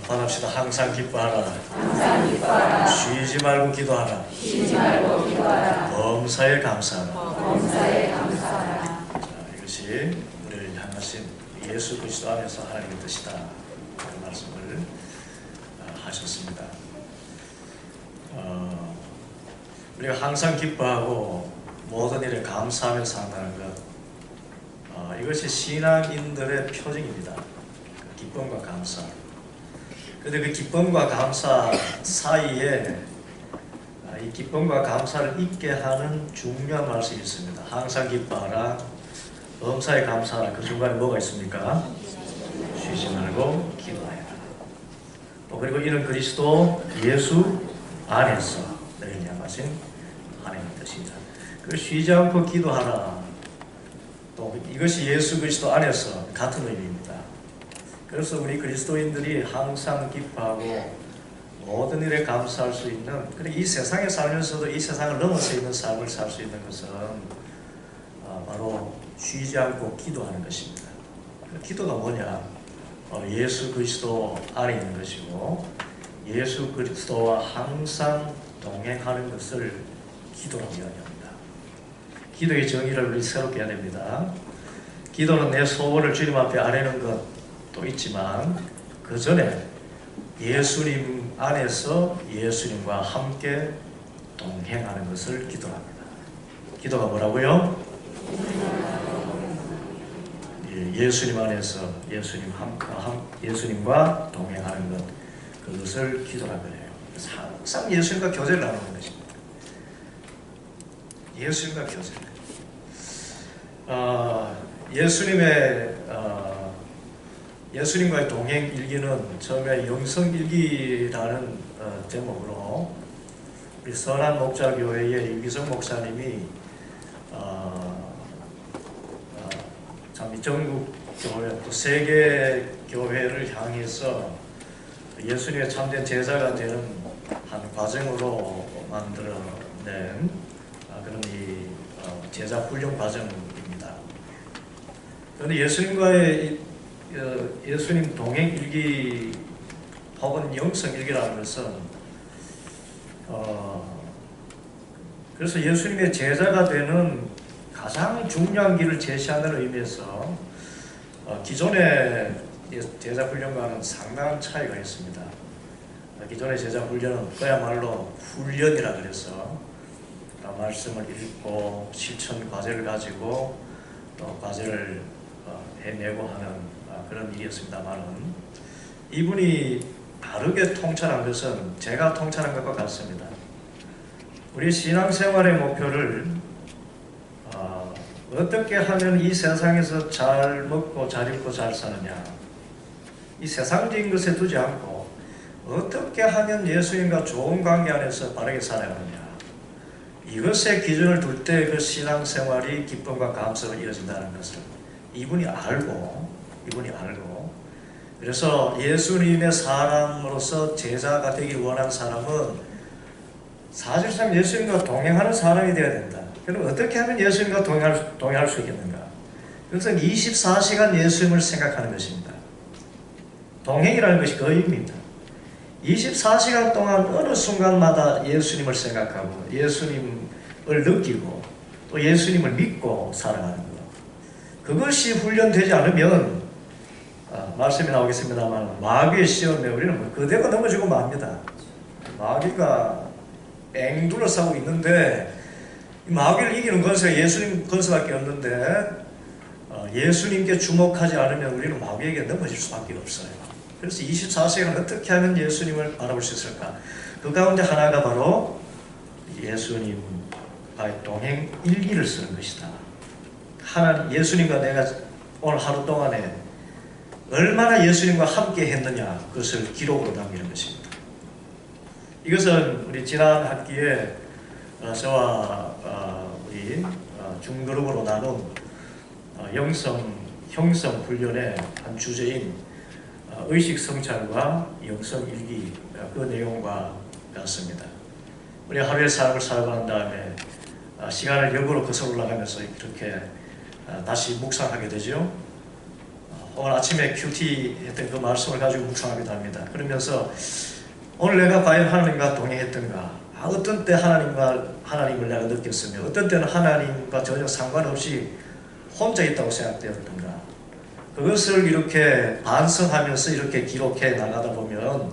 반갑시다. 항상 기뻐하라. 항상 기뻐하라. 쉬지 말고 기도하라. 쉬지 말고 기도하라. 범사에 감사하라. 범사에 감사하라. 자, 이것이 우리를 향하신 예수 그리스도 안에서 하나님의 뜻이다. 그런 말씀을 하셨습니다. 우리가 항상 기뻐하고 모든 일에 감사하며 산다는 것, 이것이 신앙인들의 표징입니다. 그 기쁨과 감사. 그런데 그 기쁨과 감사 사이에 이 기쁨과 감사를 잊게 하는 중요한 말씀이 있습니다. 항상 기뻐하라. 범사에 감사하라. 그 중간에 뭐가 있습니까? 쉬지 말고 기도하라. 또 그리고 이는 그리스도 예수 안에서 너희를 향하신 하나님의 뜻이다. 그 쉬지 않고 기도하라. 또 이것이 예수 그리스도 안에서 같은 의미입니다. 그래서 우리 그리스도인들이 항상 기뻐하고 모든 일에 감사할 수 있는, 그리고 이 세상에 살면서도 이 세상을 넘어서 있는 삶을 살 수 있는 것은 바로 쉬지 않고 기도하는 것입니다. 기도가 뭐냐? 예수 그리스도 안에 있는 것이고 예수 그리스도와 항상 동행하는 것을 기도라고 이야기합니다. 기도의 정의를 우리 새롭게 해야 됩니다. 기도는 내 소원을 주님 앞에 아뢰는 것도 있지만 그 전에 예수님 안에서 예수님과 함께 동행하는 것을 기도합니다. 기도가 뭐라고요? 예수님 안에서 예수님과 동행하는 것, 그것을 기도라고 해요. 항상 예수님과 교제를 나누는 것입니다. 예수님과 교제. 예수님과의 동행 일기는 처음에 영성일기라는 제목으로 우리 선한 목자교회의 유기성 목사님이 참 전국 교회 또 세계 교회를 향해서 예수님의 참된 제자가 되는 한 과정으로 만들어낸 그런 이 제자 훈련 과정입니다. 그런데 예수님 동행 일기 혹은 영성 일기라는 것은 그래서 예수님의 제자가 되는 가장 중요한 길을 제시하는 의미에서 기존의 제자 훈련과는 상당한 차이가 있습니다. 기존의 제자 훈련은 그야말로 훈련이라 그래서 말씀을 읽고 실천 과제를 가지고 또 과제를 해내고 하는 그런 일이었습니다만은, 이분이 다르게 통찰한 것은 제가 통찰한 것과 같습니다. 우리 신앙생활의 목표를 어떻게 하면 이 세상에서 잘 먹고 잘 입고 잘 사느냐, 이 세상적인 것에 두지 않고 어떻게 하면 예수님과 좋은 관계 안에서 바르게 살아가느냐, 이것에 기준을 둘 때 그 신앙생활이 기쁨과 감사로 이어진다는 것을 이분이 알고 그래서 예수님의 사람으로서 제자가 되길 원하는 사람은 사실상 예수님과 동행하는 사람이 되어야 된다. 그럼 어떻게 하면 예수님과 동행할 수 있겠는가? 그것은 24시간 예수님을 생각하는 것입니다. 동행이라는 것이 그 의미입니다. 24시간 동안 어느 순간마다 예수님을 생각하고 예수님을 느끼고 또 예수님을 믿고 살아가는 것, 그것이 훈련되지 않으면 말씀이 나오겠습니다만 마귀의 시험에 우리는 그대로 넘어지고 맙니다. 마귀가 뺑 둘러싸고 있는데 마귀를 이기는 권세가 예수님 권세밖에 없는데 예수님께 주목하지 않으면 우리는 마귀에게 넘어질 수밖에 없어요. 그래서 24시간 어떻게 하면 예수님을 바라볼 수 있을까? 그 가운데 하나가 바로 예수님과의 동행 일기를 쓰는 것이다. 예수님과 내가 오늘 하루 동안에 얼마나 예수님과 함께 했느냐, 그것을 기록으로 남기는 것입니다. 이것은 우리 지난 학기에 저와 우리 중그룹으로 나눈 형성 훈련의 한 주제인 의식 성찰과 영성 일기, 그 내용과 같습니다. 우리 하루의 삶을 살아가는 다음에 시간을 역으로 거슬러 올라가면서 이렇게 다시 묵상하게 되죠. 오늘 아침에 큐티 했던 그 말씀을 가지고 묵상하기도 합니다. 그러면서 오늘 내가 과연 하나님과 동행했던가, 어떤 때 하나님을 내가 느꼈으며 어떤 때는 하나님과 전혀 상관없이 혼자 있다고 생각되었던가, 그것을 이렇게 반성하면서 이렇게 기록해 나가다 보면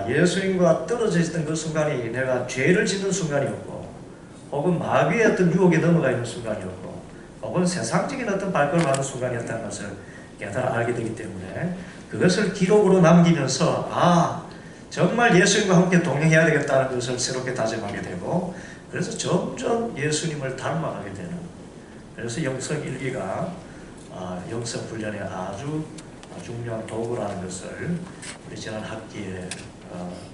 예수님과 떨어져 있던 그 순간이 내가 죄를 짓는 순간이었고, 혹은 마귀의 어떤 유혹에 넘어가 있는 순간이었고, 혹은 세상적인 어떤 발걸음을 하는 순간이었다는 것을 깨달아 알게 되기 때문에 그것을 기록으로 남기면서 정말 예수님과 함께 동행해야 되겠다는 것을 새롭게 다짐하게 되고, 그래서 점점 예수님을 닮아가게 되는, 그래서 영성일기가 영성 훈련의 아주 중요한 도구라는 것을 우리 지난 학기에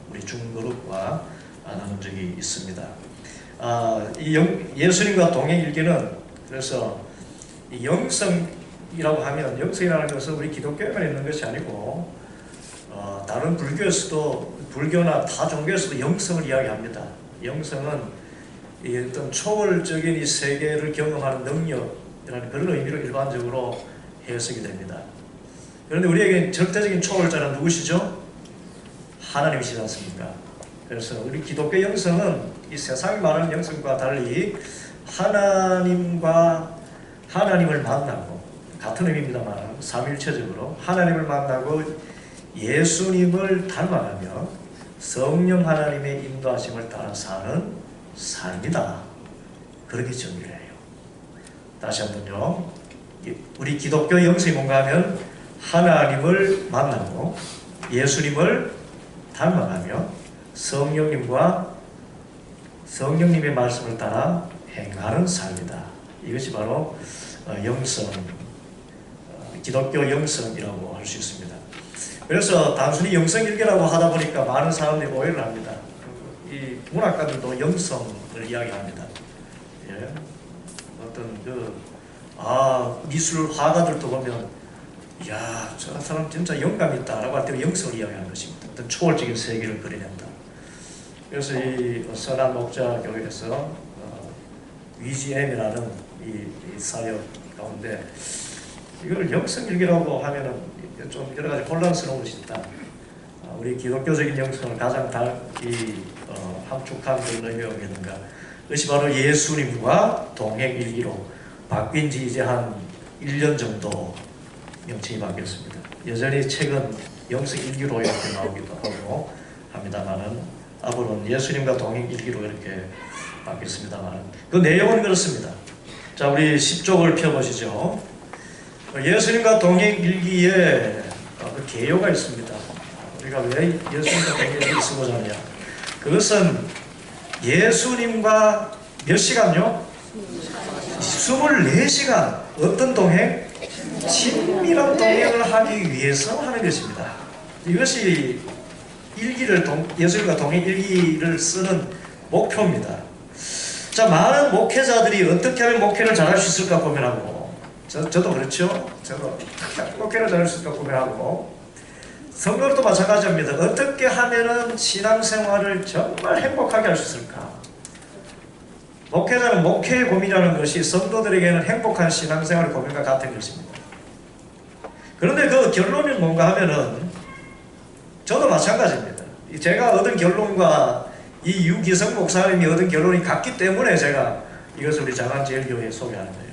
우리 중그룹과 나눈 적이 있습니다. 예수님과 동행일기는 그래서 이 영성이라고 하면, 영성이라는 것은 우리 기독교에만 있는 것이 아니고 다른 불교에서도, 불교나 타 종교에서도 영성을 이야기합니다. 영성은 어떤 초월적인 이 세계를 경험하는 능력이라는 그런 의미로 일반적으로 해석이 됩니다. 그런데 우리에게 절대적인 초월자는 누구시죠? 하나님이시지 않습니까? 그래서 우리 기독교 영성은 이 세상이 말하는 영성과 달리 하나님을 만나고, 같은 의미입니다만 삼일체적으로 하나님을 만나고 예수님을 닮아가며 성령 하나님의 인도하심을 따라 사는 삶이다, 그렇게 정의를 해요. 다시 한번요, 우리 기독교 영성이 뭔가 하면 하나님을 만나고 예수님을 닮아가며 성령님의 말씀을 따라 행하는 삶이다. 이것이 바로 영성, 기독교 영성이라고 할 수 있습니다. 그래서 단순히 영성일기라고 하다 보니까 많은 사람들이 오해를 합니다. 이 문학가들도 영성을 이야기합니다. 예? 어떤 미술 화가들도 보면, 이야, 저 사람 진짜 영감이 있다라고 할 때 영성을 이야기하는 것입니다. 어떤 초월적인 세계를 그려낸다. 그래서 이 선한 목자 교회에서 위지엠이라는 이 사역 가운데 이걸 영성일기라고 하면은 좀 여러 가지 혼란스러울 수 있다. 우리 기독교적인 영성을 가장 함축한 그런 의미가 있는가? 그것이 바로 예수님과 동행일기로 바뀐 지 이제 한 1년 정도 명칭이 바뀌었습니다. 여전히 책은 영성일기로 이렇게 나오기도 하고 합니다만은, 앞으로는 예수님과 동행일기로 이렇게 바뀌었습니다만, 그 내용은 그렇습니다. 자, 우리 10쪽을 펴보시죠. 예수님과 동행일기에 그 개요가 있습니다. 우리가 왜 예수님과 동행일기를 쓰고자 하느냐? 그것은 예수님과 몇 시간요? 24시간. 어떤 동행? 친밀한 동행을 하기 위해서 하는 것입니다. 이것이 예수님과 동행일기를 쓰는 목표입니다. 자, 많은 목회자들이 어떻게 하면 목회를 잘할 수 있을까 고민하고, 저도 그렇죠. 저도 목회를 잘할 수 있을까 고민하고, 성도도 마찬가지입니다. 어떻게 하면은 신앙생활을 정말 행복하게 할 수 있을까? 목회자는 목회의 고민이라는 것이 성도들에게는 행복한 신앙생활의 고민과 같은 것입니다. 그런데 그 결론이 뭔가 하면은, 저도 마찬가지입니다. 제가 얻은 결론과 이 유기성 목사님이 얻은 결론이 같기 때문에 제가 이것을 우리 장안제일교회에 소개하는 거예요.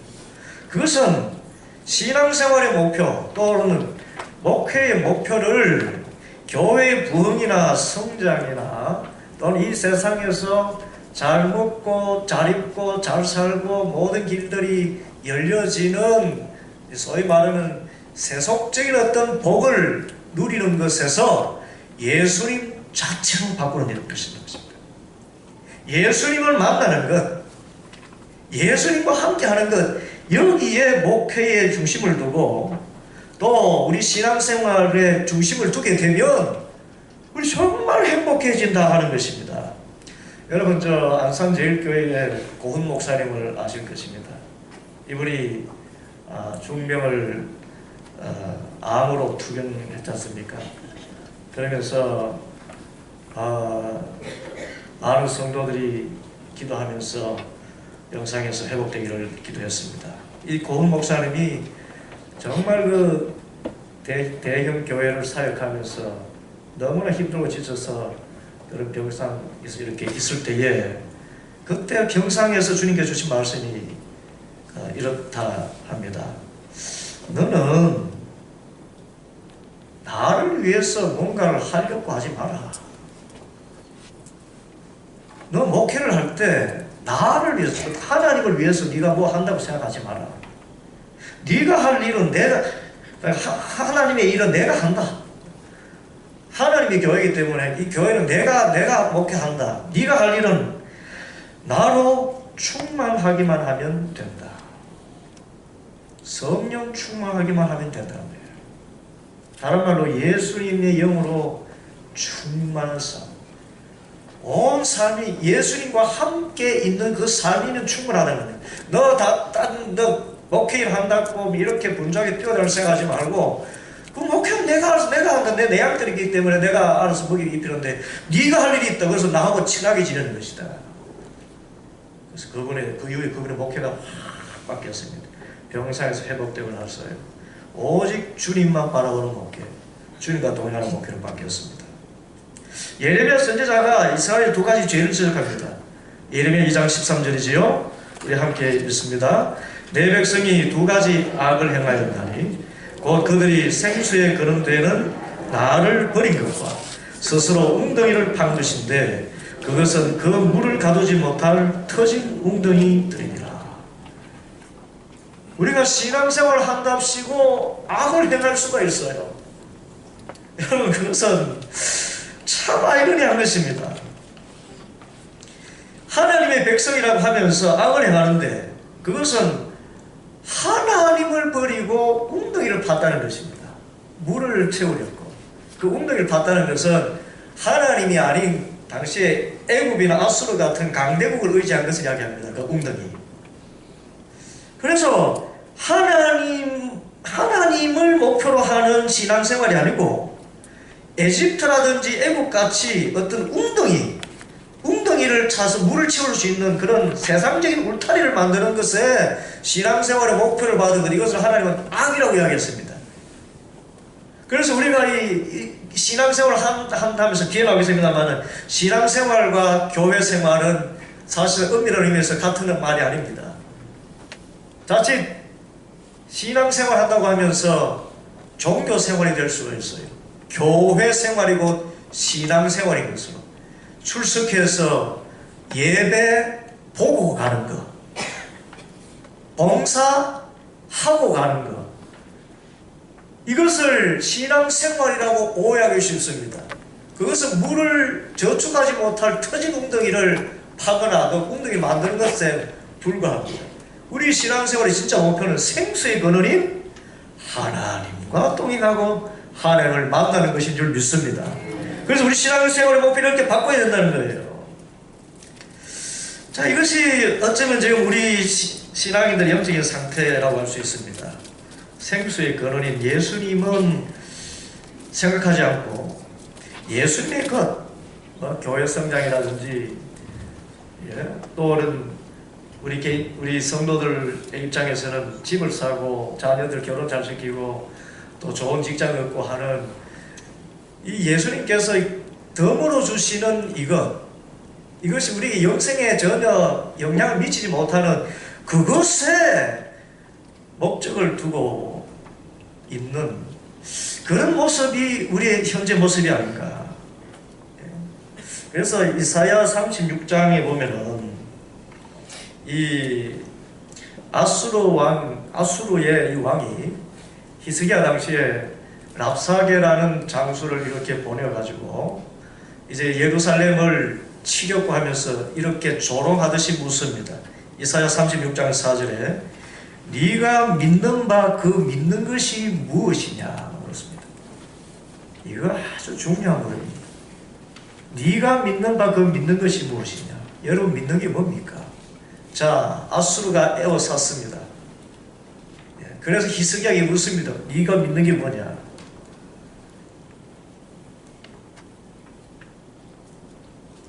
그것은 신앙생활의 목표 또는 목회의 목표를 교회의 부흥이나 성장이나 또는 이 세상에서 잘 먹고 잘 입고 잘 살고 모든 길들이 열려지는, 소위 말하는 세속적인 어떤 복을 누리는 것에서 예수님 자체로 바꾸는 것입니다. 예수님을 만나는 것, 예수님과 함께하는 것, 여기에 목회의 중심을 두고 또 우리 신앙생활의 중심을 두게 되면 우리 정말 행복해진다 하는 것입니다. 여러분, 저 안산제일교회의 고훈 목사님을 아실 것입니다. 이분이 중병을 암으로 투병했지 않습니까? 그러면서 많은 성도들이 기도하면서 영상에서 회복되기를 기도했습니다. 이 고훈 목사님이 정말 그 대형 교회를 사역하면서 너무나 힘들고 지쳐서 그런 병상에서 이렇게 있을 때에 그때 병상에서 주님께 주신 말씀이 이렇다 합니다. 너는 나를 위해서 뭔가를 하려고 하지 마라. 너 목회를 할 때 나를 위해서, 하나님을 위해서 네가 뭐 한다고 생각하지 마라. 네가 할 일은 하나님의 일은 내가 한다. 하나님의 교회이기 때문에 이 교회는 내가 목회한다. 네가 할 일은 나로 충만하기만 하면 된다. 성령 충만하기만 하면 된다는 거예요. 다른 말로 예수님의 영으로 충만한 삶. 온 삶이 예수님과 함께 있는 그 삶이면 충분하다는 거예요. 너 목회를 한다고 이렇게 분주하게 뛰어다닐 생각하지 말고, 그 목회는 내가 알아서 내가 한다. 내 양들이기 때문에 내가 알아서 먹이기 입히는데 네가 할 일이 있다. 그래서 나하고 친하게 지내는 것이다. 그래서 그 이후에 그분의 목회가 확 바뀌었습니다. 병상에서 회복되고 나서요, 오직 주님만 바라보는 목회, 주님과 동행하는 목회로 바뀌었습니다. 예레미야 선지자가 이스라엘 두 가지 죄를 지적합니다. 예레미야 2장 13절이지요. 우리 함께 읽습니다. 내 백성이 두 가지 악을 행하였나니 곧 그들이 생수에 거름되는 나를 버린 것과 스스로 웅덩이를 판 것인데 그것은 그 물을 가두지 못할 터진 웅덩이들이니라. 우리가 신앙생활을 한답시고 악을 행할 수가 있어요. 여러분, 그것은 참 아이러니한 것입니다. 하나님의 백성이라고 하면서 악을 행하는데 그것은 하나님을 버리고 웅덩이를 팠다는 것입니다. 물을 채우려고. 그 웅덩이를 팠다는 것은 하나님이 아닌 당시에 애굽이나 아수르 같은 강대국을 의지한 것을 이야기합니다. 그 웅덩이. 그래서 하나님을 목표로 하는 신앙생활이 아니고 에집트라든지 애국같이 어떤 웅덩이를 차서 물을 채울 수 있는 그런 세상적인 울타리를 만드는 것에 신앙생활의 목표를 받은 것, 이것을 하나님은 악이라고 이야기했습니다. 그래서 우리가 이 신앙생활을 한다면서 비행하겠습니다만 신앙생활과 교회생활은 사실 엄밀한 의미에서 같은 말이 아닙니다. 자칫 신앙생활 한다고 하면서 종교생활이 될 수가 있어요. 교회생활이고 신앙생활인 것으로 출석해서 예배 보고 가는 것, 봉사하고 가는 것, 이것을 신앙생활이라고 오해하기 쉽습니다. 그것은 물을 저축하지 못할 터진 웅덩이를 파거나 그 웅덩이 만드는 것에 불과합니다. 우리 신앙생활의 진짜 목표는 생수의 근원인 하나님과 동행하고 하나님을 만나는 것인 줄 믿습니다. 그래서 우리 신앙생활의 목표를 이렇게 바꿔야 된다는 거예요. 자, 이것이 어쩌면 지금 우리 신앙인들의 영적인 상태라고 할 수 있습니다. 생수의 근원인 예수님은 생각하지 않고 예수님의 것, 교회 성장이라든지, 또는 우리 성도들의 입장에서는 집을 사고 자녀들 결혼 잘 시키고 또 좋은 직장 얻고 하는 이 예수님께서 덤으로 주시는 이것이 우리 영생에 전혀 영향을 미치지 못하는 그것에 목적을 두고 있는 그런 모습이 우리의 현재 모습이 아닌가. 그래서 이사야 36장에 보면은 이 아수르의 이 왕이 히스기야 당시에 랍사게라는 장수를 이렇게 보내가지고 이제 예루살렘을 치려고 하면서 이렇게 조롱하듯이 묻습니다. 이사야 36장 4절에 네가 믿는 바 그 믿는 것이 무엇이냐 그렇습니다. 이거 아주 중요한 거입니다. 네가 믿는 바 그 믿는 것이 무엇이냐. 여러분 믿는 게 뭡니까? 자, 아수르가 에워쌌습니다. 그래서 히스기야에게 묻습니다. 네가 믿는 게 뭐냐?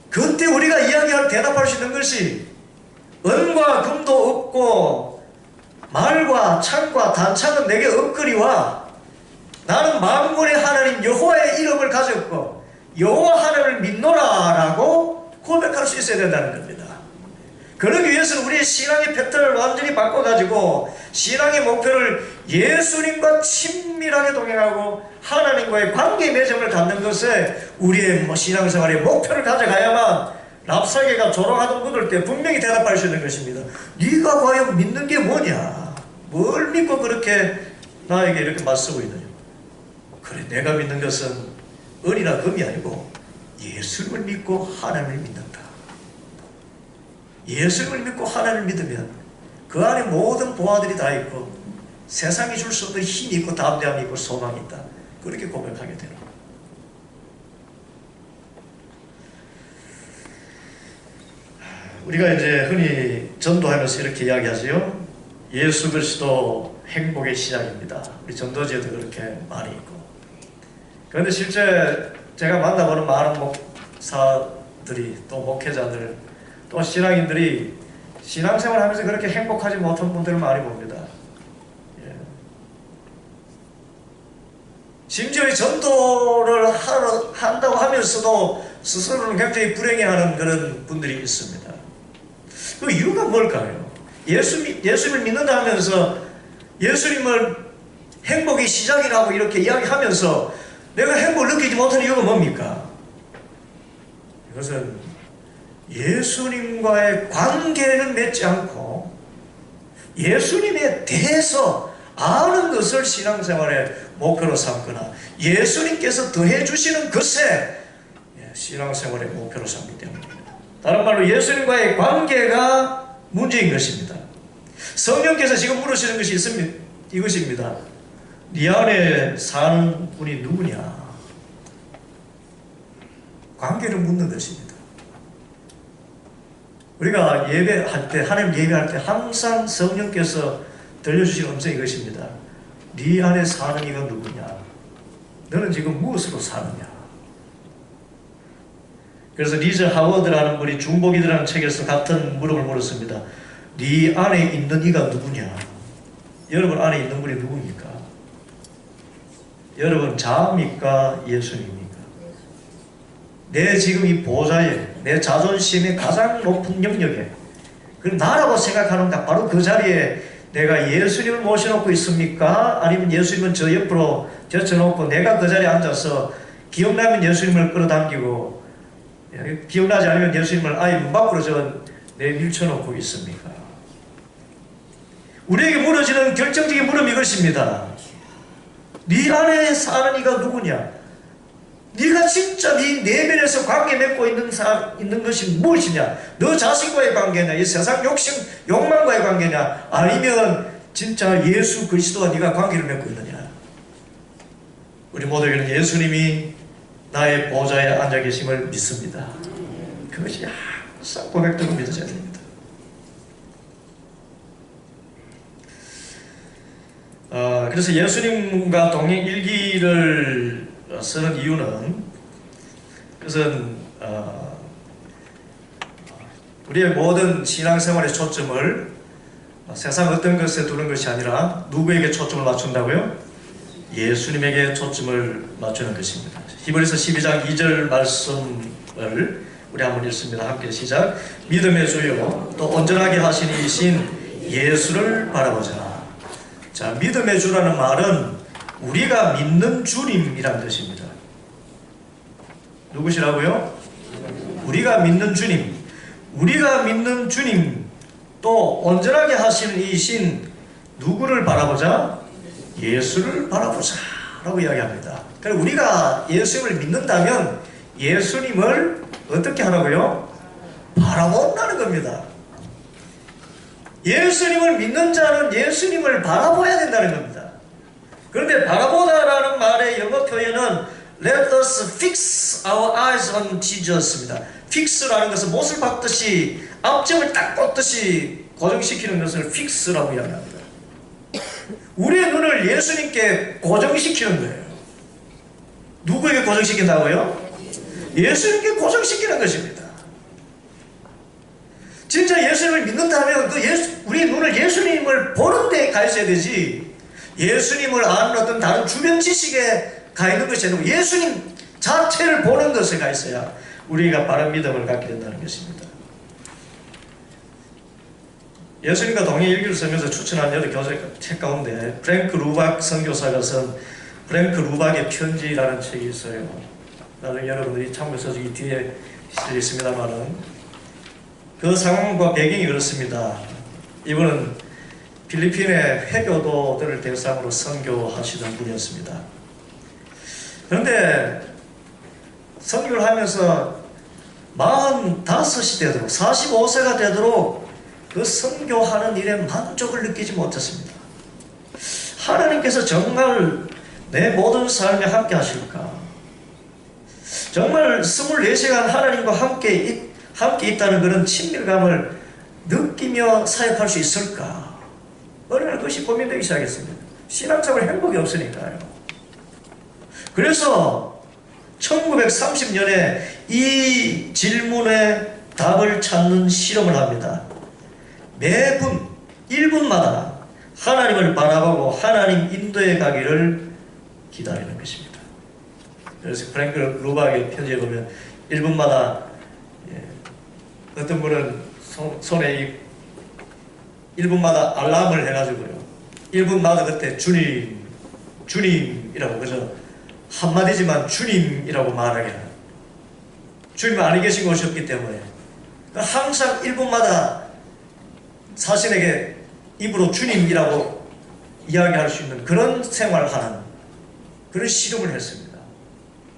그때 우리가 대답할 수 있는 것이 은과 금도 없고 말과 창과 단창은 내게 없거니와 나는 만군의 하나님 여호와의 이름을 가졌고 여호와 하나님을 믿노라라고 고백할 수 있어야 된다는 겁니다. 그러기 위해서는 우리의 신앙의 패턴을 완전히 바꿔가지고 신앙의 목표를 예수님과 친밀하게 동행하고 하나님과의 관계 맺음을 갖는 것에 우리의 신앙생활의 목표를 가져가야만 랍사게가 조롱하던 분들 때 분명히 대답할 수 있는 것입니다. 네가 과연 믿는 게 뭐냐? 뭘 믿고 그렇게 나에게 이렇게 맞서고 있느냐? 그래, 내가 믿는 것은 은이나 금이 아니고 예수님을 믿고 하나님을 믿는다. 예수님을 믿고 하나님을 믿으면 그 안에 모든 보화들이 다 있고 세상이 줄 수 없는 힘이 있고 담대함이 있고 소망이 있다. 그렇게 고백하게 되는 거예요. 우리가 이제 흔히 전도하면서 이렇게 이야기하지요. 예수 그리스도 행복의 시작입니다. 우리 전도지에도 그렇게 많이 있고. 그런데 실제 제가 만나보는 많은 목사들이 또 목회자들 또 신앙인들이 신앙생활 하면서 그렇게 행복하지 못한 분들을 많이 봅니다. 예. 심지어 이 전도를 한다고 하면서도 스스로는 굉장히 불행해하는 그런 분들이 있습니다. 그 이유가 뭘까요? 예수님을 믿는다 하면서 예수님을 행복의 시작이라고 이렇게 이야기하면서 내가 행복을 느끼지 못하는 이유가 뭡니까? 이것은 예수님과의 관계를 맺지 않고 예수님에 대해서 아는 것을 신앙생활의 목표로 삼거나 예수님께서 더해 주시는 것에 신앙생활의 목표로 삼기 때문입니다. 다른 말로 예수님과의 관계가 문제인 것입니다. 성령께서 지금 물으시는 것이 이것입니다. 네 안에 사는 분이 누구냐? 관계를 묻는 것입니다. 우리가 예배할 때, 하나님 예배할 때 항상 성령께서 들려주시는 음성이 이것입니다. 네 안에 사는 이가 누구냐? 너는 지금 무엇으로 사느냐? 그래서 리저 하워드라는 분이 중보기도라는 책에서 같은 물음을 물었습니다. 네 안에 있는 이가 누구냐? 여러분 안에 있는 분이 누굽니까? 여러분 자입니까? 예수님입니까? 내 지금 이 보좌에, 내 자존심의 가장 높은 영역에, 그럼 나라고 생각하는 바로 그 자리에 내가 예수님을 모셔놓고 있습니까? 아니면 예수님은 저 옆으로 젖혀놓고 내가 그 자리에 앉아서 기억나면 예수님을 끌어당기고 기억나지 않으면 예수님을 아예 문 밖으로 내밀쳐놓고 있습니까? 우리에게 물어지는 결정적인 물음이 이것입니다. 네 안에 사는 이가 누구냐? 네가 진짜 네 내면에서 관계 맺고 있는 것이 무엇이냐? 너 자신과의 관계냐? 이 세상 욕심, 욕망과의 관계냐? 아니면 진짜 예수 그리스도와 네가 관계를 맺고 있느냐? 우리 모두에게는 예수님이 나의 보좌에 앉아 계심을 믿습니다. 그것이 항상 고백되고 믿어져야 됩니다. 그래서 예수님과 동행 일기를 쓰는 이유는 그것은 우리의 모든 신앙생활의 초점을 세상 어떤 것에 두는 것이 아니라 누구에게 초점을 맞춘다고요? 예수님에게 초점을 맞추는 것입니다. 히브리서 12장 2절 말씀을 우리 한번 읽습니다. 함께 시작. 믿음의 주요 또 온전하게 하시는 이신 예수를 바라보자. 자, 믿음의 주라는 말은 우리가 믿는 주님이란 뜻입니다. 누구시라고요? 우리가 믿는 주님. 우리가 믿는 주님 또 온전하게 하시는 이신 누구를 바라보자? 예수를 바라보자 라고 이야기합니다. 그러니까 우리가 예수님을 믿는다면 예수님을 어떻게 하라고요? 바라본다는 겁니다. 예수님을 믿는 자는 예수님을 바라봐야 된다는 겁니다. 그런데 바라보다라는 말의 영어 표현은 Let us fix our eyes on Jesus입니다. fix라는 것은 못을 박듯이 앞점을 딱 꽂듯이 고정시키는 것을 fix라고 이야기합니다. 우리의 눈을 예수님께 고정시키는 거예요. 누구에게 고정시킨다고요? 예수님께 고정시키는 것입니다. 진짜 예수님을 믿는다면 우리의 눈을 예수님을 보는 데 가 있어야 되지, 예수님을 아는 어떤 다른 주변 지식에 가 있는 것이 아니고 예수님 자체를 보는 것에 가 있어야 우리가 바른 믿음을 갖게 된다는 것입니다. 예수님과 동행 일기를 쓰면서 추천한 여러 교재 가운데 프랭크 루박 선교사가 쓴 프랭크 루박의 편지라는 책이 있어요. 나중에 여러분들이 참고 서적이 뒤에 실려 있습니다만은 그 상황과 배경이 그렇습니다. 이분은 필리핀의 회교도들을 대상으로 선교하시던 분이었습니다. 그런데 선교를 하면서 45이 되도록 45세가 되도록 그 선교하는 일에 만족을 느끼지 못했습니다. 하나님께서 정말 내 모든 삶에 함께 하실까? 정말 24시간 하나님과 함께 있다는 그런 친밀감을 느끼며 사역할 수 있을까? 어느 날 그것이 고민되기 시작했습니다. 신앙생활 행복이 없으니까요. 그래서 1930년에 이 질문에 답을 찾는 실험을 합니다. 매분 1분마다 하나님을 바라보고 하나님 인도에 가기를 기다리는 것입니다. 그래서 프랭크 루박의 편지에 보면 1분마다 어떤 분은 손에 1분마다 알람을 해가지고요. 1분마다 그때 주님이라고 그죠? 한마디지만 주님이라고 말하게 해요. 주님 안에 계신 곳이 없기 때문에 항상 1분마다 자신에게 입으로 주님이라고 이야기할 수 있는 그런 생활을 하는 그런 실험을 했습니다.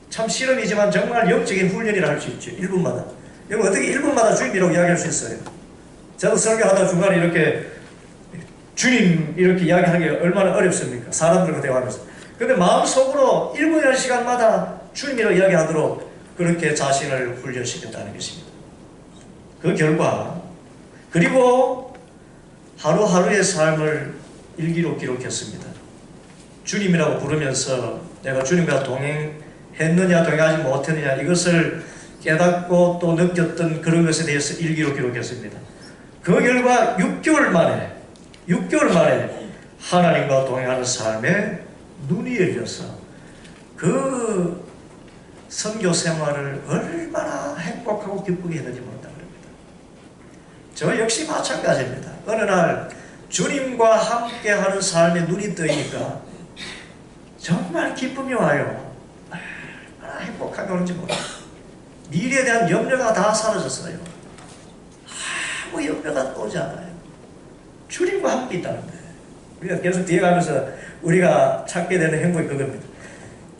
참 실험이지만 정말 영적인 훈련이라 할 수 있죠. 1분마다. 여러분 어떻게 1분마다 주님이라고 이야기할 수 있어요? 저도 설교하다 중간에 이렇게 주님 이렇게 이야기하기 얼마나 어렵습니까? 사람들과 대화하면서. 근데 마음속으로 1분이라는 시간마다 주님이라고 이야기하도록 그렇게 자신을 훈련시켰다는 것입니다. 그 결과 그리고 하루하루의 삶을 일기로 기록했습니다. 주님이라고 부르면서 내가 주님과 동행했느냐 동행하지 못했느냐 이것을 깨닫고 또 느꼈던 그런 것에 대해서 일기로 기록했습니다. 그 결과 6개월 만에 하나님과 동행하는 삶에 눈이 열려서 그 선교 생활을 얼마나 행복하고 기쁘게 했는지 모른다 그럽니다. 저 역시 마찬가지입니다. 어느 날 주님과 함께하는 삶에 눈이 뜨이니까 정말 기쁨이 와요. 얼마나 행복하게 오는지 몰라요. 미래에 대한 염려가 다 사라졌어요. 아무 염려가 오지 않아요. 주님과 함께 있다는 거예요. 우리가 계속 뒤에 가면서 우리가 찾게 되는 행복이 그겁니다.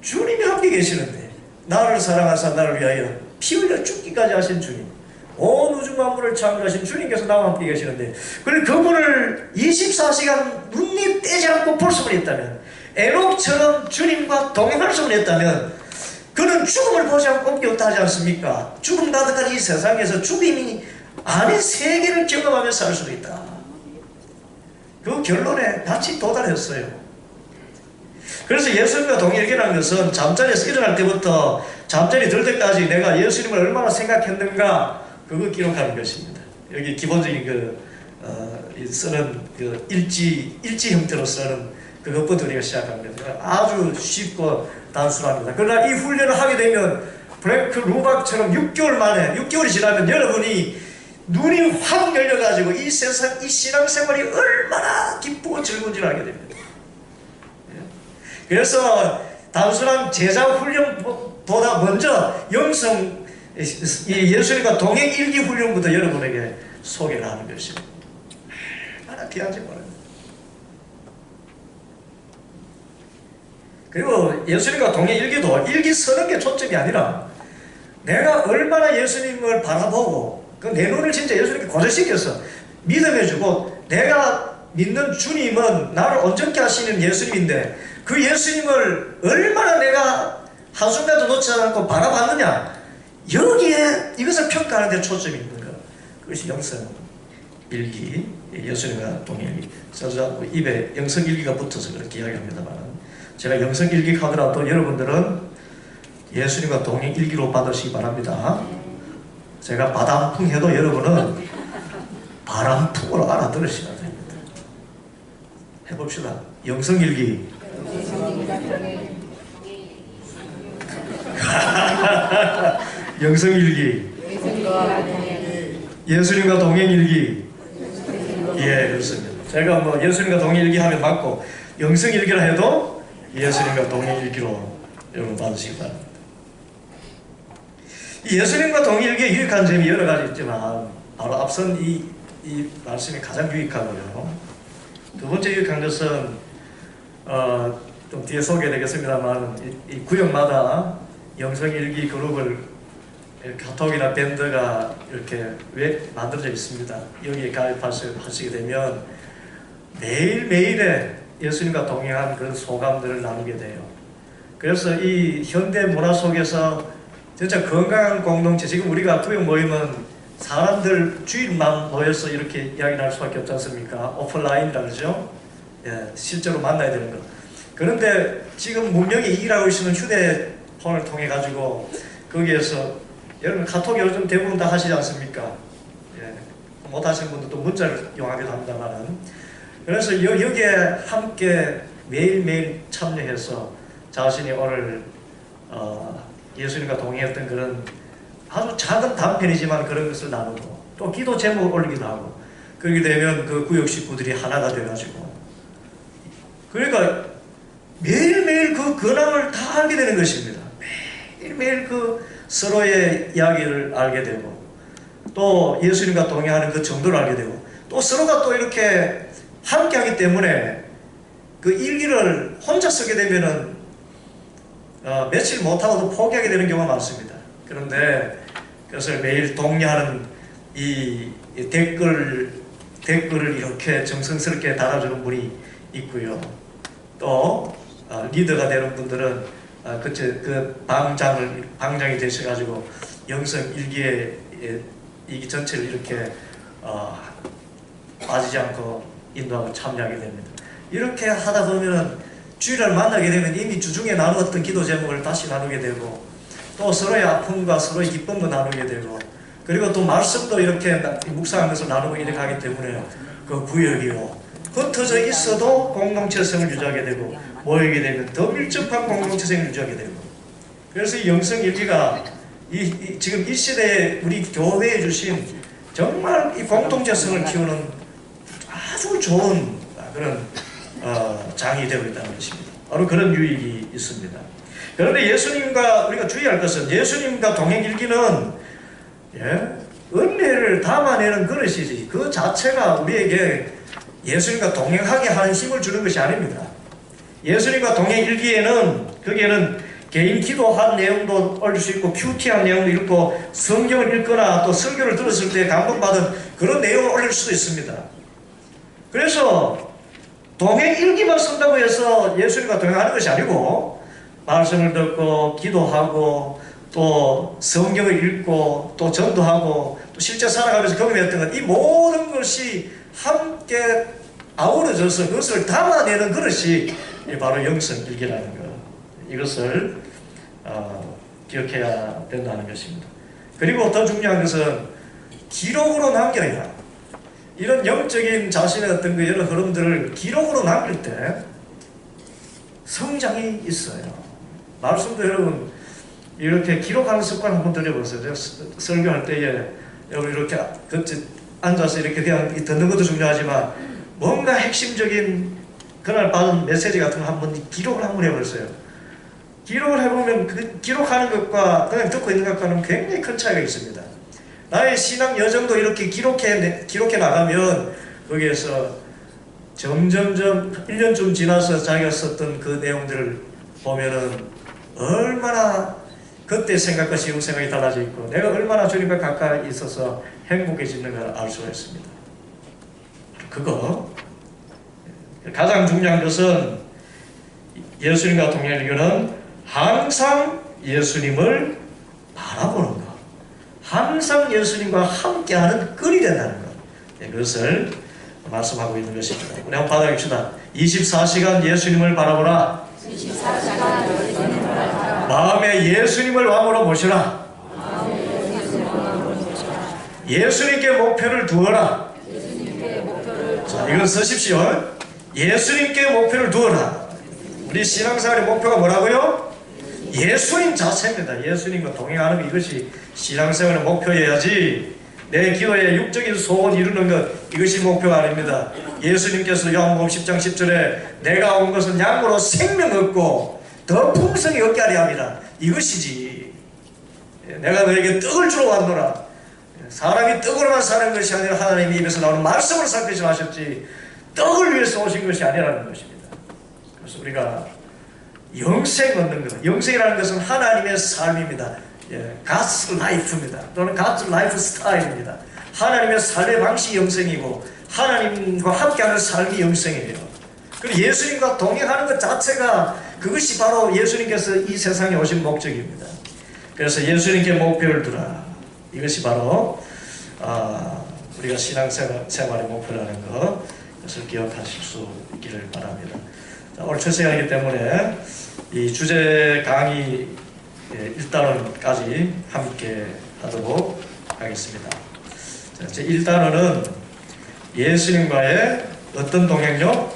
주님이 함께 계시는데 나를 사랑하사 나를 위하여 피 흘려 죽기까지 하신 주님, 온 우주 만물을 창조하신 주님께서 나와 함께 계시는데 그리고 그분을 24시간 눈이 떼지 않고 볼 수만 있다면, 에녹처럼 주님과 동행할 수만 있다면 그는 죽음을 보지 않고 꼼짝도 하지 않습니까? 죽음 가득한 이 세상에서 죽음이 아닌 세계를 경험하며 살 수도 있다. 그 결론에 같이 도달했어요. 그래서 예수님과 동행이라는 것은 잠자리에서 일어날 때부터 잠자리 들 때까지 내가 예수님을 얼마나 생각했는가 그거 기록하는 것입니다. 여기 기본적인 쓰는 일지 형태로 쓰는 그것부터 우리가 시작합니다. 아주 쉽고 단순합니다. 그러나 이 훈련을 하게 되면 프랭크 루박처럼 6개월이 지나면 여러분이 눈이 확 열려가지고 이 세상, 이 신앙생활이 얼마나 기쁘고 즐거운지를 알게 됩니다. 그래서 단순한 제자 훈련보다 먼저 영성, 예수님과 동행 일기 훈련부터 여러분에게 소개를 하는 것입니다. 얼마나 귀한지 몰라요. 그리고 예수님과 동행 일기도 일기 쓰는 게 초점이 아니라 내가 얼마나 예수님을 바라보고 내 눈을 진짜 예수님께 고정시켜서 믿음해주고 내가 믿는 주님은 나를 온전케 하시는 예수님인데 그 예수님을 얼마나 내가 한순간도 놓지 않고 바라봤느냐, 여기에 이것을 평가하는 데 초점이 있는 것. 그것이 영성일기, 예수님과 동행일기. 저도 입에 영성일기가 붙어서 그렇게 이야기합니다만 제가 영성일기 하더라도 여러분들은 예수님과 동행일기로 받으시기 바랍니다. 제가 바람풍 해도 여러분은 바람풍으로 알아들으셔야 됩니다. 해봅시다. 영성일기. 영성일기. 예수님과 동행일기. 예, 그렇습니다. 제가 뭐 예수님과 동행일기 하면 맞고 영성일기라 해도 예수님과 동행일기로 여러분 받으시기 바랍니다. 이 예수님과 동행일기의 유익한 점이 여러 가지 있지만 바로 앞선 이 말씀이 가장 유익하고요. 두 번째 유익한 것은 좀 뒤에 소개되겠습니다만 이 구역마다 영성일기 그룹을 카톡이나 밴드가 이렇게 왜 만들어져 있습니다. 여기에 가입하시게 되면 매일매일의 예수님과 동행한 그런 소감들을 나누게 돼요. 그래서 이 현대 문화 속에서 진짜 건강한 공동체, 지금 우리가 구역 모임은 사람들 주일만 모여서 이렇게 이야기를 할 수밖에 없지 않습니까? 오프라인이라 그러죠. 예, 실제로 만나야 되는 거. 그런데 지금 문명이 일하고 있는 휴대폰을 통해 가지고 거기에서 여러분 카톡 요즘 대부분 다 하시지 않습니까? 예, 못 하시는 분들도 문자를 이용하기도 합니다만은. 그래서 여기에 함께 매일매일 참여해서 자신이 오늘 예수님과 동행했던 그런 아주 작은 단편이지만 그런 것을 나누고 또 기도 제목을 올리기도 하고 그렇게 되면 그 구역 식구들이 하나가 돼가지고 그러니까 매일매일 그 근황을 다 알게 되는 것입니다. 매일매일 그 서로의 이야기를 알게 되고 또 예수님과 동행하는 그 정도를 알게 되고 또 서로가 또 이렇게 함께 하기 때문에 그 일기를 혼자 쓰게 되면은 며칠 못하고도 포기하게 되는 경우가 많습니다. 그런데 그래서 매일 독려하는 이 댓글을 이렇게 정성스럽게 달아주는 분이 있고요. 또 리더가 되는 분들은 그 방장이 되셔가지고 영성 일기에 이 전체를 이렇게 빠지지 않고 인도하고 참여하게 됩니다. 이렇게 하다 보면은 주일날 만나게 되면 이미 주중에 나누었던 기도 제목을 다시 나누게 되고 또 서로의 아픔과 서로의 기쁨도 나누게 되고 그리고 또 말씀도 이렇게 묵상하면서 나누고 이렇게 하기 때문에 그 구역이요 흩어져 있어도 공동체성을 유지하게 되고 모이게 되면 더 밀접한 공동체성을 유지하게 되고 그래서 이 영성일기가 지금 이 시대에 우리 교회에 주신 정말 이 공동체성을 키우는 아주 좋은 그런 장이 되고 있다는 것입니다. 바로 그런 유익이 있습니다. 그런데 예수님과 우리가 주의할 것은 예수님과 동행일기는 은혜를 담아내는 그릇이지 그 자체가 우리에게 예수님과 동행하게 하는 힘을 주는 것이 아닙니다. 예수님과 동행일기에는 거기에는 개인 기도한 내용도 올릴 수 있고 큐티한 내용도 읽고 성경을 읽거나 또 설교를 들었을 때 감동받은 그런 내용을 올릴 수도 있습니다. 그래서 동행일기만 쓴다고 해서 예수님과 동행하는 것이 아니고 말씀을 듣고 기도하고 또 성경을 읽고 또 전도하고 또 실제 살아가면서 경험했던 것 이 모든 것이 함께 아우러져서 그것을 담아내는 그릇이 바로 영성일기라는 것 이것을 기억해야 된다는 것입니다. 그리고 더 중요한 것은 기록으로 남겨야 이런 영적인 자신의 어떤 그 여러 흐름들을 기록으로 남길 때 성장이 있어요. 말씀도 여러분 이렇게 기록하는 습관 한번 들여보세요. 제가 설교할 때에 여러분 이렇게 앉아서 이렇게 그냥 듣는 것도 중요하지만 뭔가 핵심적인 그날 받은 메시지 같은 거 한번 기록을 한번 해보세요. 기록을 해보면 그 기록하는 것과 그냥 듣고 있는 것과는 굉장히 큰 차이가 있습니다. 나의 신앙 여정도 이렇게 기록해 나가면 거기에서 점점점 1년쯤 지나서 자기가 썼던 그 내용들을 보면은 얼마나 그때 생각과 지금 생각이 달라져 있고 내가 얼마나 주님과 가까이 있어서 행복해지는가를 알 수가 있습니다. 그거 가장 중요한 것은 예수님과 동행하려는 항상 예수님을 바라보는 것 항상 예수님과 함께하는 끈이 된다는 것 그것을 말씀하고 있는 것입니다. 우리 한번 받아봅시다. 24시간 예수님을 바라보라. 24시간 예수님을 바라보라. 마음에 예수님을 왕으로 모시라. 예수님께 목표를 두어라. 자, 이건 쓰십시오. 예수님께 목표를 두어라. 우리 신앙생활의 목표가 뭐라고요? 예수님 자체입니다. 예수님과 동행하는 것, 이것이 신앙생활의 목표여야지 내 기도에 육적인 소원 이루는 것, 이것이 목표가 아닙니다. 예수님께서 요한복음 10장 10절에 내가 온 것은 양으로 생명 얻고 더 풍성히 얻게 하려 함이라. 이것이지. 내가 너에게 떡을 주러 왔노라. 사람이 떡으로만 사는 것이 아니라 하나님의 입에서 나오는 말씀으로 살 것이라 하셨지, 떡을 위해서 오신 것이 아니라는 것입니다. 그래서 우리가 영생 얻는 것, 영생이라는 것은 하나님의 삶입니다. God's life입니다. 또는 God's lifestyle입니다. 하나님의 삶의 방식이 영생이고 하나님과 함께하는 삶이 영생이에요. 그리고 예수님과 동행하는 것 자체가, 그것이 바로 예수님께서 이 세상에 오신 목적입니다. 그래서 예수님께 목표를 두라. 이것이 바로 우리가 신앙생활의 목표라는 것을 기억하실 수 있기를 바랍니다. 자, 오늘 첫 시간이기 때문에 이 주제 강의 1단원까지 함께 하도록 하겠습니다. 자, 제 1단원은 예수님과의 어떤 동행요?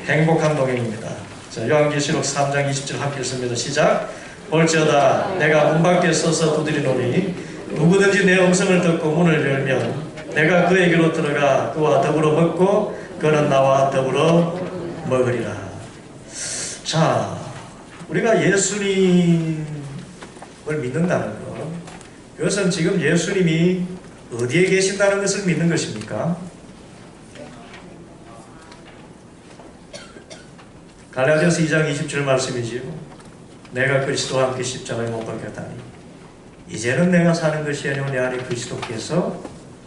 행복한 동행입니다. 자, 요한계시록 3장 20절 함께 읽습니다. 시작. 볼지어다 내가 문 밖에 서서 두드리노니 누구든지 내 음성을 듣고 문을 열면 내가 그에게로 들어가 그와 더불어 먹고 그는 나와 더불어 먹으리라. 자, 우리가 예수님을 믿는다는 것, 그것은 지금 예수님이 어디에 계신다는 것을 믿는 것입니까? 갈라디아서 2장 20절 말씀이지요. 내가 그리스도와 함께 십자가에 못 박혔다니 이제는 내가 사는 것이 아니오 내 안에 그리스도께서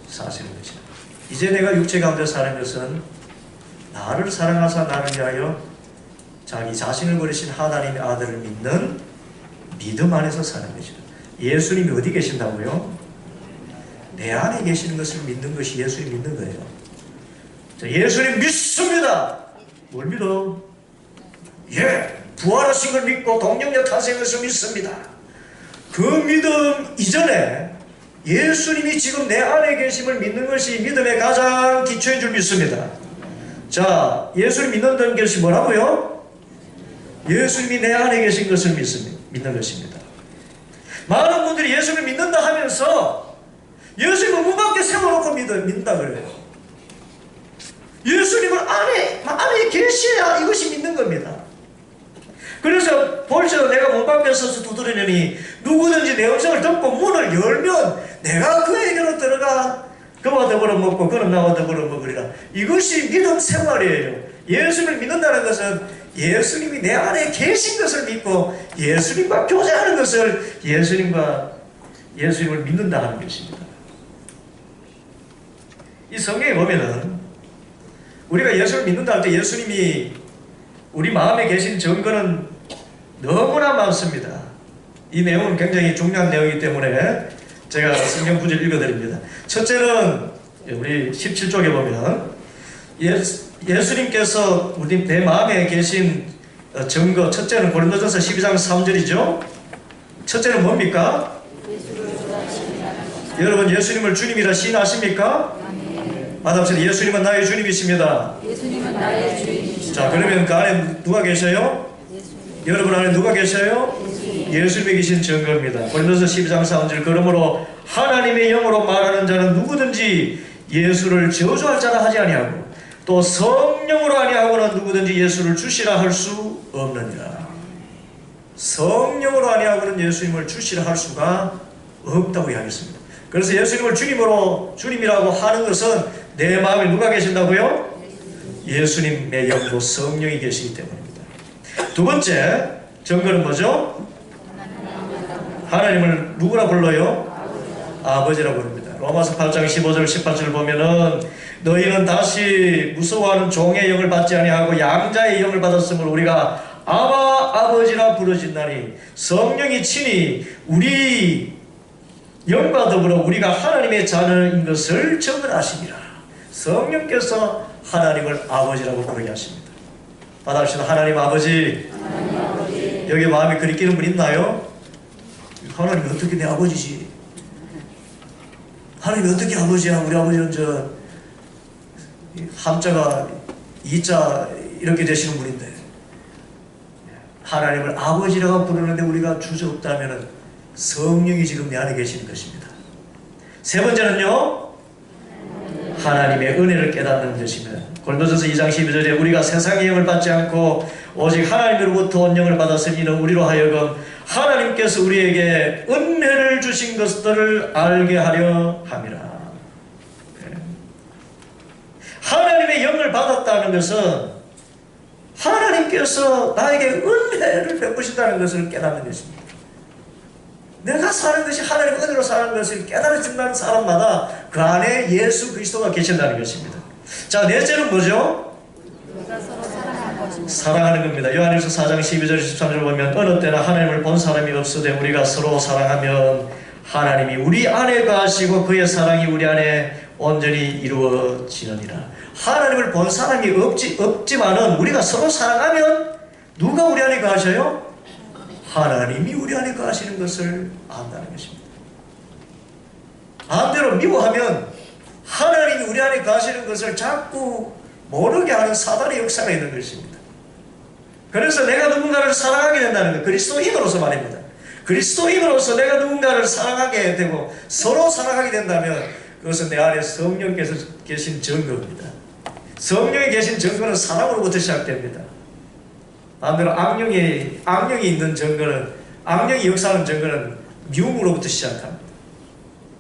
사시는 것이다. 이제 내가 육체 가운데 사는 것은 나를 사랑하사 나를 위하여 자기 자신을 버리신 하나님의 아들을 믿는 믿음 안에서 사는 것이다. 예수님이 어디 계신다고요? 내 안에 계시는 것을 믿는 것이 예수님 믿는 거예요. 자, 예수님 믿습니다. 뭘 믿어? 부활하신 걸 믿고 동력녀 탄생한 것을 믿습니다. 그 믿음 이전에 예수님이 지금 내 안에 계심을 믿는 것이 믿음의 가장 기초인 줄 믿습니다. 자, 예수님 믿는다는 것이 뭐라고요? 예수님이 내 안에 계신 것을 믿는 것입니다. 많은 분들이 예수님을 믿는다 하면서 예수님을 문 밖에 세워놓고 믿는다 그래요. 예수님을 안에 계셔야 이것이 믿는 겁니다. 그래서 볼지어다 내가 문 밖에 서서 두드리느니 누구든지 내 음성을 듣고 문을 열면 내가 그에게로 들어가 그와 더불어 먹고 그는 나와 더불어 먹으리라. 이것이 믿음 생활이에요. 예수님을 믿는다는 것은 예수님이 내 안에 계신 것을 믿고 예수님과 교제하는 것을 예수님을 믿는다 하는 것입니다. 이 성경에 보면은 우리가 예수를 믿는다 할 때 예수님이 우리 마음에 계신 증거는 너무나 많습니다. 이 내용은 굉장히 중요한 내용이기 때문에 제가 성경 구절 읽어드립니다. 첫째는 우리 17쪽에 보면 예수님께서 우리 내 마음에 계신 증거, 첫째는 고린도전서 12장 3절이죠. 첫째는 뭡니까? 여러분 예수님을 주님이라 시인하십니까? 마담씨는 예수님은 나의 주님이십니다. 예수님은 나의 주인이십니다. 자, 그러면 그 안에 누가 계셔요? 여러분 안에 누가 계셔요? 예수님이 계신 증거입니다. 고린도서 12장 3절 그러므로 하나님의 영으로 말하는 자는 누구든지 예수를 저주할 자라 하지 아니하고 또 성령으로 아니하고는 누구든지 예수를 주시라 할 수 없느니라. 성령으로 아니하고는 예수님을 주시라 할 수가 없다고 이야기했습니다. 그래서 예수님을 주님이라고 하는 것은 내 마음에 누가 계신다고요? 예수님의 영으로 성령이 계시기 때문입니다. 두 번째 증거는 뭐죠? 하나님을 누구라 불러요? 아버지라 부릅니다. 로마서 8장 15절 18절을 보면은 너희는 다시 무서워하는 종의 영을 받지 아니하고 양자의 영을 받았으므로 우리가 아버지라 부르짖나니 성령이 친히 우리 영과 더불어 우리가 하나님의 자녀인 것을 증언하시니라. 성령께서 하나님을 아버지라고 부르게 하십니다. 받아봅시다. 하나님 아버지. 여기 마음에 그리 끼는 분 있나요? 하나님이 어떻게 내 아버지지? 하나님이 어떻게 아버지야? 우리 아버지는 저 함자가 이자 이렇게 되시는 분인데 하나님을 아버지라고 부르는데 우리가 주저없다면 성령이 지금 내 안에 계시는 것입니다. 세 번째는요, 하나님의 은혜를 깨닫는 것입니다. 고린도전서 2장 12절에 우리가 세상의 영을 받지 않고 오직 하나님으로부터 온 영을 받았으니 이는 우리로 하여금 하나님께서 우리에게 은혜를 주신 것들을 알게 하려 함이라. 하나님의 영을 받았다는 것은 하나님께서 나에게 은혜를 베푸신다는 것을 깨닫는 것입니다. 내가 사는 것이 하나님의 은혜로 사는 것을 깨달아진다는 사람마다 그 안에 예수 그리스도가 계신다는 것입니다. 자, 넷째는 뭐죠? 사랑하는 겁니다. 요한일서 4장 12절 13절 보면 어느 때나 하나님을 본 사람이 없으되 우리가 서로 사랑하면 하나님이 우리 안에 거하시고 그의 사랑이 우리 안에 온전히 이루어지느니라. 하나님을 본 사람이 없지만은 우리가 서로 사랑하면 누가 우리 안에 거하셔요? 하나님이 우리 안에 거하시는 것을 안다는 것입니다. 반대로 미워하면 하나님이 우리 안에 거하시는 것을 자꾸 모르게 하는 사단의 역사가 있는 것입니다. 그래서 내가 누군가를 사랑하게 된다는 것, 그리스도인으로서 말입니다. 그리스도인으로서 내가 누군가를 사랑하게 되고 서로 사랑하게 된다면 그것은 내 안에 성령께서 계신 증거입니다. 성령이 계신 증거는 사랑으로부터 시작됩니다. 반대로 악령이 있는 증거는, 악령이 역사하는 증거는 미움으로부터 시작합니다.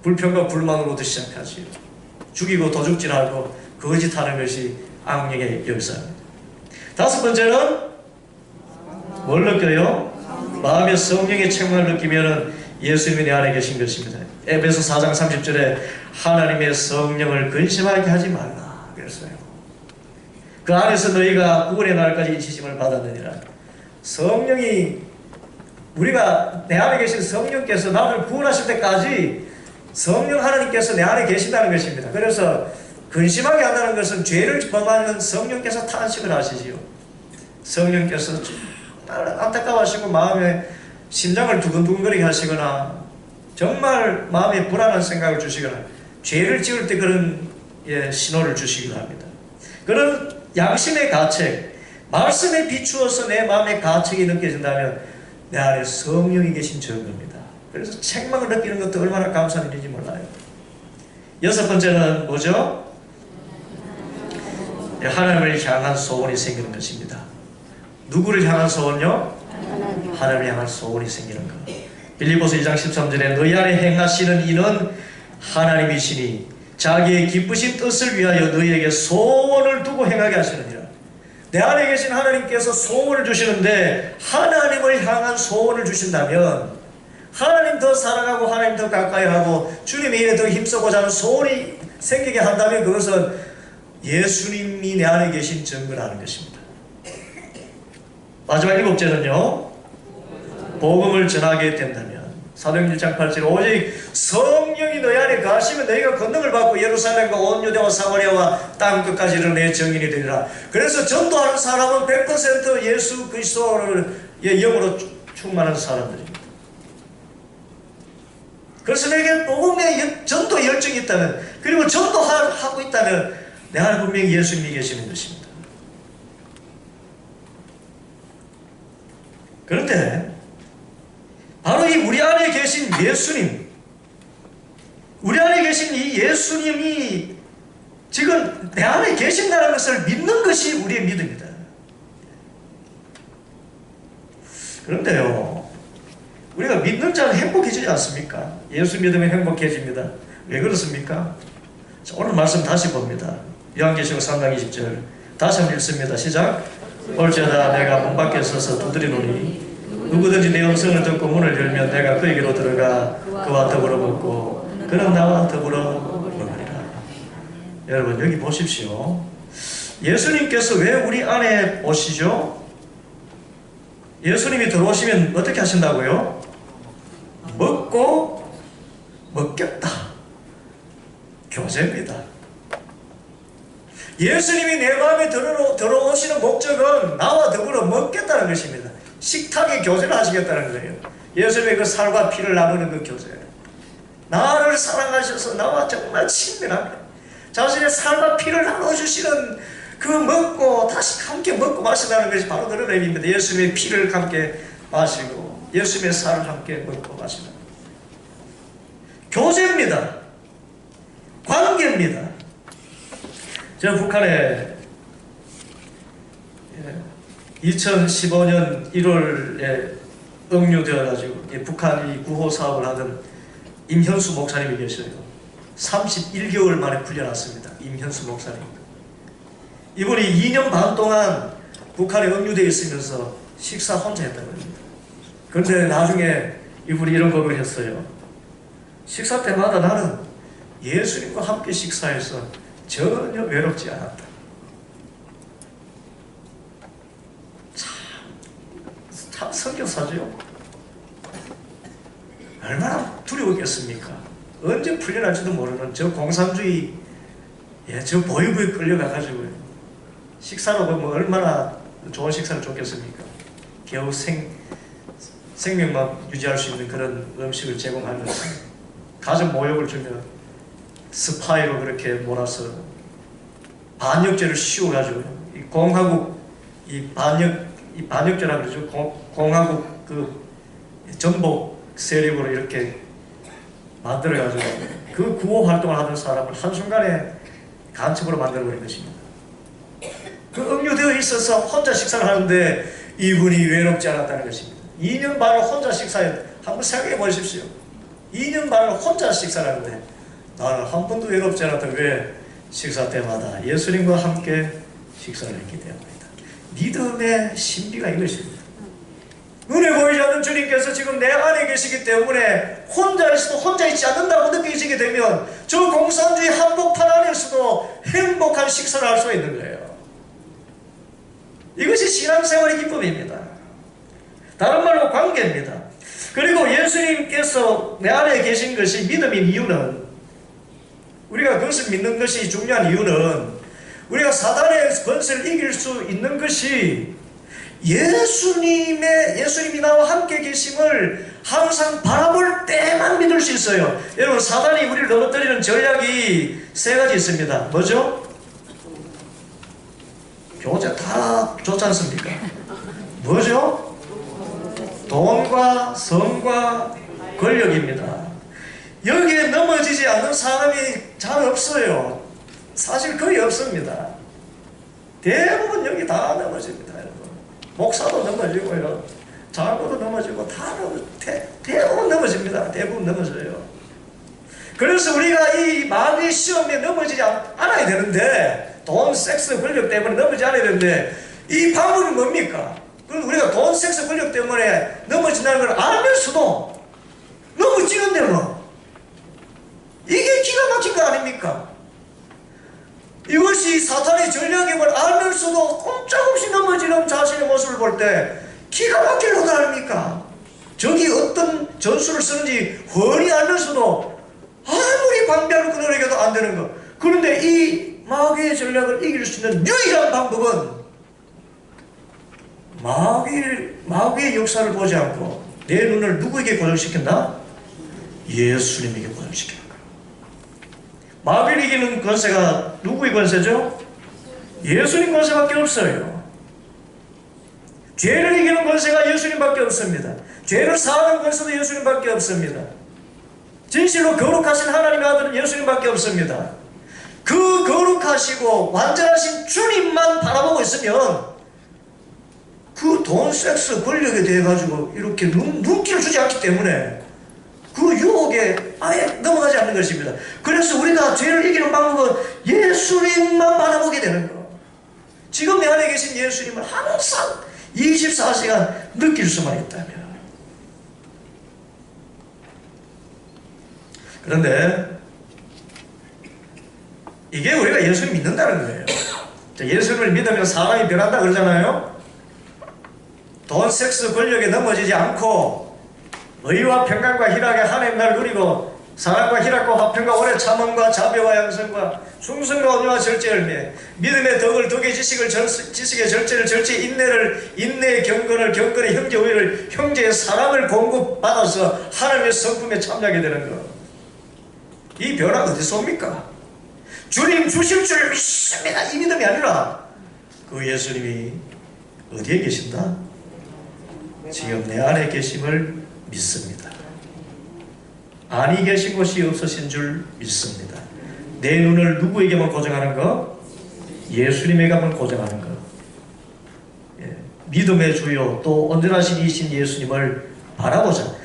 불평과 불만으로부터 시작하지요. 죽이고 도둑질하고 거짓하는 것이 악령의 역사입니다. 다섯 번째는 뭘 느껴요? 마음의 성령의 책망을 느끼면 예수님이 내 안에 계신 것입니다. 에베소 4장 30절에 하나님의 성령을 근심하게 하지 말라 그랬어요. 그 안에서 너희가 구원의 날까지 인치심을 받았느니라. 성령이, 우리가 내 안에 계신 성령께서 나를 구원하실 때까지 성령 하나님께서 내 안에 계신다는 것입니다. 그래서 근심하게 한다는 것은 죄를 범하는 성령께서 탄식을 하시지요. 성령께서 정말 안타까워하시고 마음에 심장을 두근두근거리게 하시거나 정말 마음에 불안한 생각을 주시거나 죄를 지을 때 그런 신호를 주시기도 합니다. 그런 양심의 가책, 말씀에 비추어서 내 마음의 가책이 느껴진다면 내 안에 성령이 계신 증거입니다. 그래서 책망을 느끼는 것도 얼마나 감사한 일인지 몰라요. 여섯 번째는 뭐죠? 하나님을 향한 소원이 생기는 것입니다. 누구를 향한 소원요? 하나님을 향한 소원이 생기는 것. 빌립보서 2장 13절에 너희 안에 행하시는 이는 하나님이시니 자기의 기쁘신 뜻을 위하여 너희에게 소원을 두고 행하게 하시느니라. 내 안에 계신 하나님께서 소원을 주시는데 하나님을 향한 소원을 주신다면 하나님 더 사랑하고 하나님 더 가까이 하고 주님의 일에 더 힘쓰고자 하는 소원이 생기게 한다면 그것은 예수님이 내 안에 계신 증거라는 것입니다. 마지막 일곱째는요, 복음을 전하게 된다면 사도행전 1장 8절 오직 성령이 너희 안에 가시면 너희가 권능을 받고 예루살렘과 온 유대와 사마리아와 땅끝까지 이르러 내 증인이 되리라. 그래서 전도하는 사람은 100% 예수 그리스도를 영으로 충만한 사람들입니다. 그래서 내게 복음의 전도 열정이 있다면, 그리고 전도하고 있다면 내 안에 분명히 예수님이 계시는 것입니다. 그런데 바로 이 우리 안에 계신 예수님, 우리 안에 계신 이 예수님이 지금 내 안에 계신다는 것을 믿는 것이 우리의 믿음이다. 그런데요, 우리가 믿는 자는 행복해지지 않습니까? 예수 믿으면 행복해집니다. 왜 그렇습니까? 자, 오늘 말씀 다시 봅니다. 요한계시록 3장 20절 다시 한번 읽습니다. 시작. 올지어다 내가 문 밖에 서서 두드리노니 누구든지 내 음성을 듣고 문을 열면 내가 그에게로 들어가 그와 더불어 먹고 그는 나와 더불어 먹으리라. 여러분 여기 보십시오. 예수님께서 왜 우리 안에 오시죠? 예수님이 들어오시면 어떻게 하신다고요? 먹고 먹겠다. 교제입니다. 예수님이 내 마음에 들어오시는 목적은 나와 더불어 먹겠다는 것입니다. 식탁에 교제를 하시겠다는 거예요. 예수님의 그 살과 피를 나누는 그 교제. 나를 사랑하셔서 나와 정말 친밀하게 자신의 살과 피를 나눠주시는 그 먹고 다시 함께 먹고 마신다는 것이 바로 그런 의미입니다. 예수님의 피를 함께 마시고 예수님의 살을 함께 먹고 마시는 교제입니다. 관계입니다. 저 북한에 2015년 1월에 억류되어가지고 북한이 구호 사업을 하던 임현수 목사님이 계셔요. 31개월 만에 풀려났습니다. 임현수 목사님. 이분이 2년 반 동안 북한에 억류되어 있으면서 식사 혼자 했다고 합니다. 그런데 나중에 이분이 이런 고백을 했어요. 식사 때마다 나는 예수님과 함께 식사해서 전혀 외롭지 않았다. 참 성교사죠. 얼마나 두려웠겠습니까? 언제 풀려날지도 모르는 저 공산주의, 저 보유부에 끌려가가지고 식사로 뭐 얼마나 좋은 식사를 줬겠습니까? 겨우 생명만 유지할 수 있는 그런 음식을 제공하면서 가정 모욕을 주며 스파이로 그렇게 몰아서 반역죄를 씌워가지고 이 공화국 이 반역죄라 그러죠. 공화국 그 전복 세력으로 이렇게 만들어가지고 그 구호 활동을 하던 사람을 한순간에 간첩으로 만들어버린 것입니다. 그 억류되어 있어서 혼자 식사를 하는데 이분이 외롭지 않았다는 것입니다. 2년 반을 혼자 식사해. 한번 생각해 보십시오. 2년 반을 혼자 식사를 하는데 나는 한 번도 외롭지 않았다. 왜? 식사 때마다 예수님과 함께 식사를 했기 때문이다. 믿음의 신비가 이것입니다. 눈에 보이지 않는 주님께서 지금 내 안에 계시기 때문에 혼자 있어도 혼자 있지 않는다고 느끼시게 되면 저 공산주의 한복판 안에서도 행복한 식사를 할 수 있는 거예요. 이것이 신앙생활의 기쁨입니다. 다른 말로 관계입니다. 그리고 예수님께서 내 안에 계신 것이 믿음인 이유는, 우리가 그것을 믿는 것이 중요한 이유는 우리가 사단의 권세를 이길 수 있는 것이 예수님이 나와 함께 계심을 항상 바라볼 때만 믿을 수 있어요. 여러분, 사단이 우리를 넘어뜨리는 전략이 세 가지 있습니다. 뭐죠? 교제 다 좋지 않습니까? 뭐죠? 돈과 성과 권력입니다. 여기에 넘어지지 않는 사람이 잘 없어요. 사실 거의 없습니다. 대부분 여기 다 넘어집니다. 여러분. 목사도 넘어지고요, 장로도 넘어지고 다 대부분 넘어집니다. 대부분 넘어져요. 그래서 우리가 이 마귀의 시험에 넘어지지 않아야 되는데, 돈, 섹스, 권력 때문에 넘어지지 않아야 되는데, 이 방법이 뭡니까? 우리가 돈, 섹스, 권력 때문에 넘어진다는 걸 알면서도 넘어지는데요. 이게 기가 막힌 거 아닙니까? 이것이 사탄의 전략임을 알면서도 꼼짝없이 넘어지는 자신의 모습을 볼 때 기가 막힐 것 아닙니까? 적이 어떤 전술을 쓰는지 훤히 알면서도 아무리 방비하고 끊어내겨도 안 되는 것. 그런데 이 마귀의 전략을 이길 수 있는 유일한 방법은 마귀의 역사를 보지 않고 내 눈을 누구에게 고정시킨다? 예수님에게 고정시키는 거예요. 마귀를 이기는 권세가 누구의 권세죠? 예수님 권세밖에 없어요. 죄를 이기는 권세가 예수님밖에 없습니다. 죄를 사하는 권세도 예수님밖에 없습니다. 진실로 거룩하신 하나님의 아들은 예수님밖에 없습니다. 그 거룩하시고 완전하신 주님만 바라보고 있으면 그 돈, 섹스, 권력에 대해 가지고 이렇게 눈길을 주지 않기 때문에 그 유혹에 아예 넘어가지 않는 것입니다. 그래서 우리가 죄를 이기는 방법은 예수님만 바라보게 되는 거. 지금 내 안에 계신 예수님을 항상 24시간 느낄 수만 있다면. 그런데 이게 우리가 예수를 믿는다는 거예요. 예수를 믿으면 사람이 변한다 그러잖아요. 돈, 섹스, 권력에 넘어지지 않고 의와 평강과 희락의 하나님 나라를 누리고 사랑과 희락과 화평과 오래 참음과 자비와 양성과 충성과 온유와 절제를 매 믿음의 덕을 덕의 지식의 절제를 절제의 인내를 인내의 경건을 경건의 형제 우애를 형제의 사랑을 공급받아서 하나님의 성품에 참여하게 되는 것. 이 변화가 어디서 옵니까? 주님 주실 줄 믿습니다. 이 믿음이 아니라 그 예수님이 어디에 계신다? 지금 내 안에 계심을 믿습니다. 안이 계신 곳이 없으신 줄 믿습니다. 내 눈을 누구에게만 고정하는 거? 예수님에게만 고정하는 거. 예. 믿음의 주요 또 온전하신 이신 예수님을 바라보자.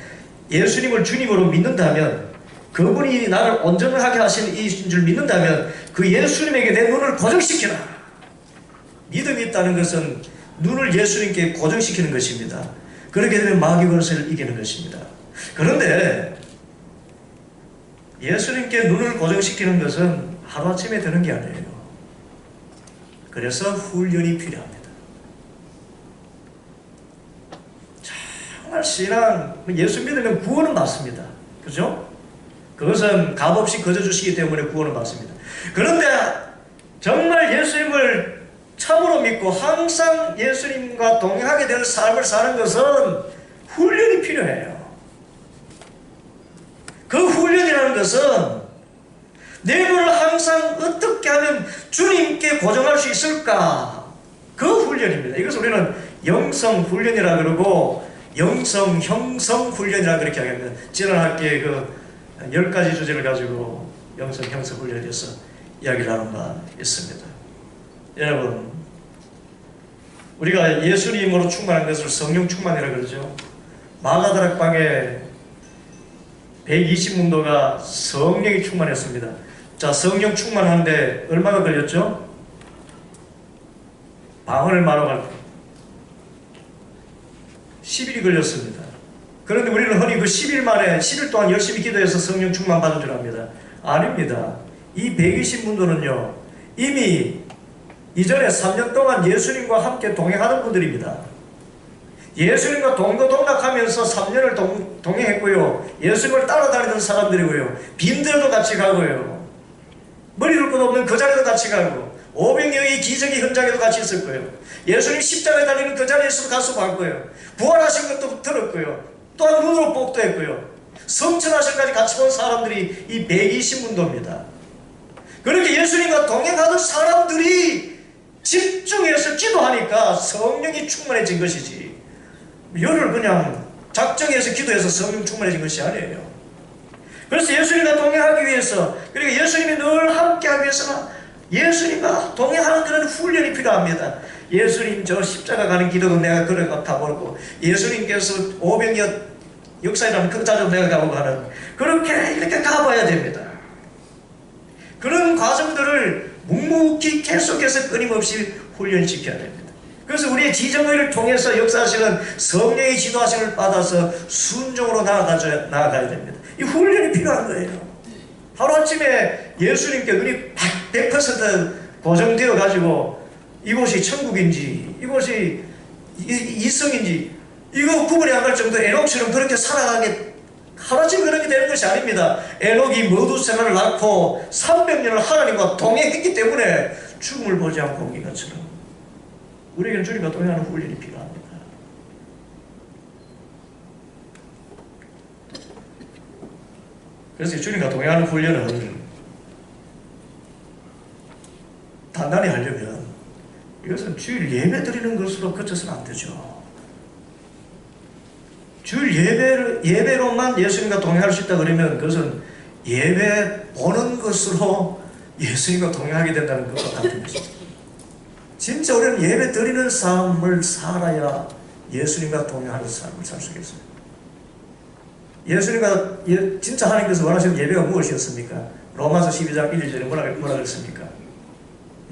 예수님을 주님으로 믿는다면, 그분이 나를 온전하게 하시는 이신 줄 믿는다면 그 예수님에게 내 눈을 고정시키라. 믿음이 있다는 것은 눈을 예수님께 고정시키는 것입니다. 그렇게 되면 마귀 권세를 이기는 것입니다. 그런데 예수님께 눈을 고정시키는 것은 하루아침에 되는 게 아니에요. 그래서 훈련이 필요합니다. 정말 신앙, 예수 믿으면 구원은 받습니다. 그죠? 그것은 값없이 거저주시기 때문에 구원을 받습니다. 그런데 정말 예수님을 참으로 믿고 항상 예수님과 동행하게 될 삶을 사는 것은 훈련이 필요해요. 그 훈련이라는 것은 내 눈을 항상 어떻게 하면 주님께 고정할 수 있을까? 그 훈련입니다. 이것을 우리는 영성 훈련이라 그러고 영성 형성 훈련이라 그렇게 하겠습니다. 지난 학기에 그 10가지 주제를 가지고 영성 형성 훈련에 대해서 이야기를 나눈 바 있습니다. 여러분, 우리가 예수님으로 충만한 것을 성령 충만이라 그러죠. 마가다락방에 120문도가 성령이 충만했습니다. 자, 성령 충만하는데 얼마나 걸렸죠? 방언을 말하고 10일이 걸렸습니다. 그런데 우리는 흔히 그 10일 만에 10일 동안 열심히 기도해서 성령 충만 받은 줄 압니다. 아닙니다. 이 120문도는요 이미 이전에 3년 동안 예수님과 함께 동행하던 분들입니다. 예수님과 동거동락하면서 3년을 동행했고요. 예수님을 따라다니던 사람들이고요. 빈들도 같이 가고요. 머리 둘 것 없는 그 자리도 같이 가고, 오병이어의 기적의 현장에도 같이 있었고요. 예수님 십자가에 달리는 그 자리에서도 가서 봤고요. 부활하신 것도 들었고요. 또한 눈으로 복도 했고요. 성천하신까지 같이 본 사람들이 이 120문도입니다. 그렇게 예수님과 동행하던 사람들이 집중해서 기도하니까 성령이 충만해진 것이지, 열을 그냥 작정해서 기도해서 성령 충만해진 것이 아니에요. 그래서 예수님과 동행하기 위해서, 그리고 예수님이 늘 함께하기 위해서는 예수님과 동행하는 그런 훈련이 필요합니다. 예수님 저 십자가 가는 길도 내가 걸어가 가보고, 예수님께서 오병이어 역사이라는 그 자리도 내가 가보고 하는, 그렇게 이렇게 가봐야 됩니다. 그런 과정들을 묵묵히 계속해서 끊임없이 훈련시켜야 됩니다. 그래서 우리의 지정의를 통해서 역사하시는 성령의 지도하심을 받아서 순종으로 나아가야 됩니다. 이 훈련이 필요한 거예요. 하루아침에 예수님께 눈이 100% 고정되어 가지고 이곳이 천국인지 이곳이 이성인지 이거 구분이 안 갈 정도 에녹처럼 그렇게 살아가게 하루아침에 그렇게 되는 것이 아닙니다. 에녹이 머두세라를 낳고 300년을 하나님과 동행했기 때문에 죽음을 보지 않고 온 것처럼 우리에게는 주님과 동행하는 훈련이 필요합니다. 그래서 주님과 동행하는 훈련을 단단히 하려면 이것은 주일 예배 드리는 것으로 그쳐서는 안 되죠. 주일 예배로만 예수님과 동행할 수 있다 그러면 그것은 예배 보는 것으로 예수님과 동행하게 된다는 것과 같은 것입니다. 진짜 우리는 예배 드리는 삶을 살아야 예수님과 동행하는 삶을 살 수 있습니다. 예수님과 진짜 하나님께서 원하시는 예배가 무엇이었습니까? 로마서 12장 1절에 뭐라 그랬습니까?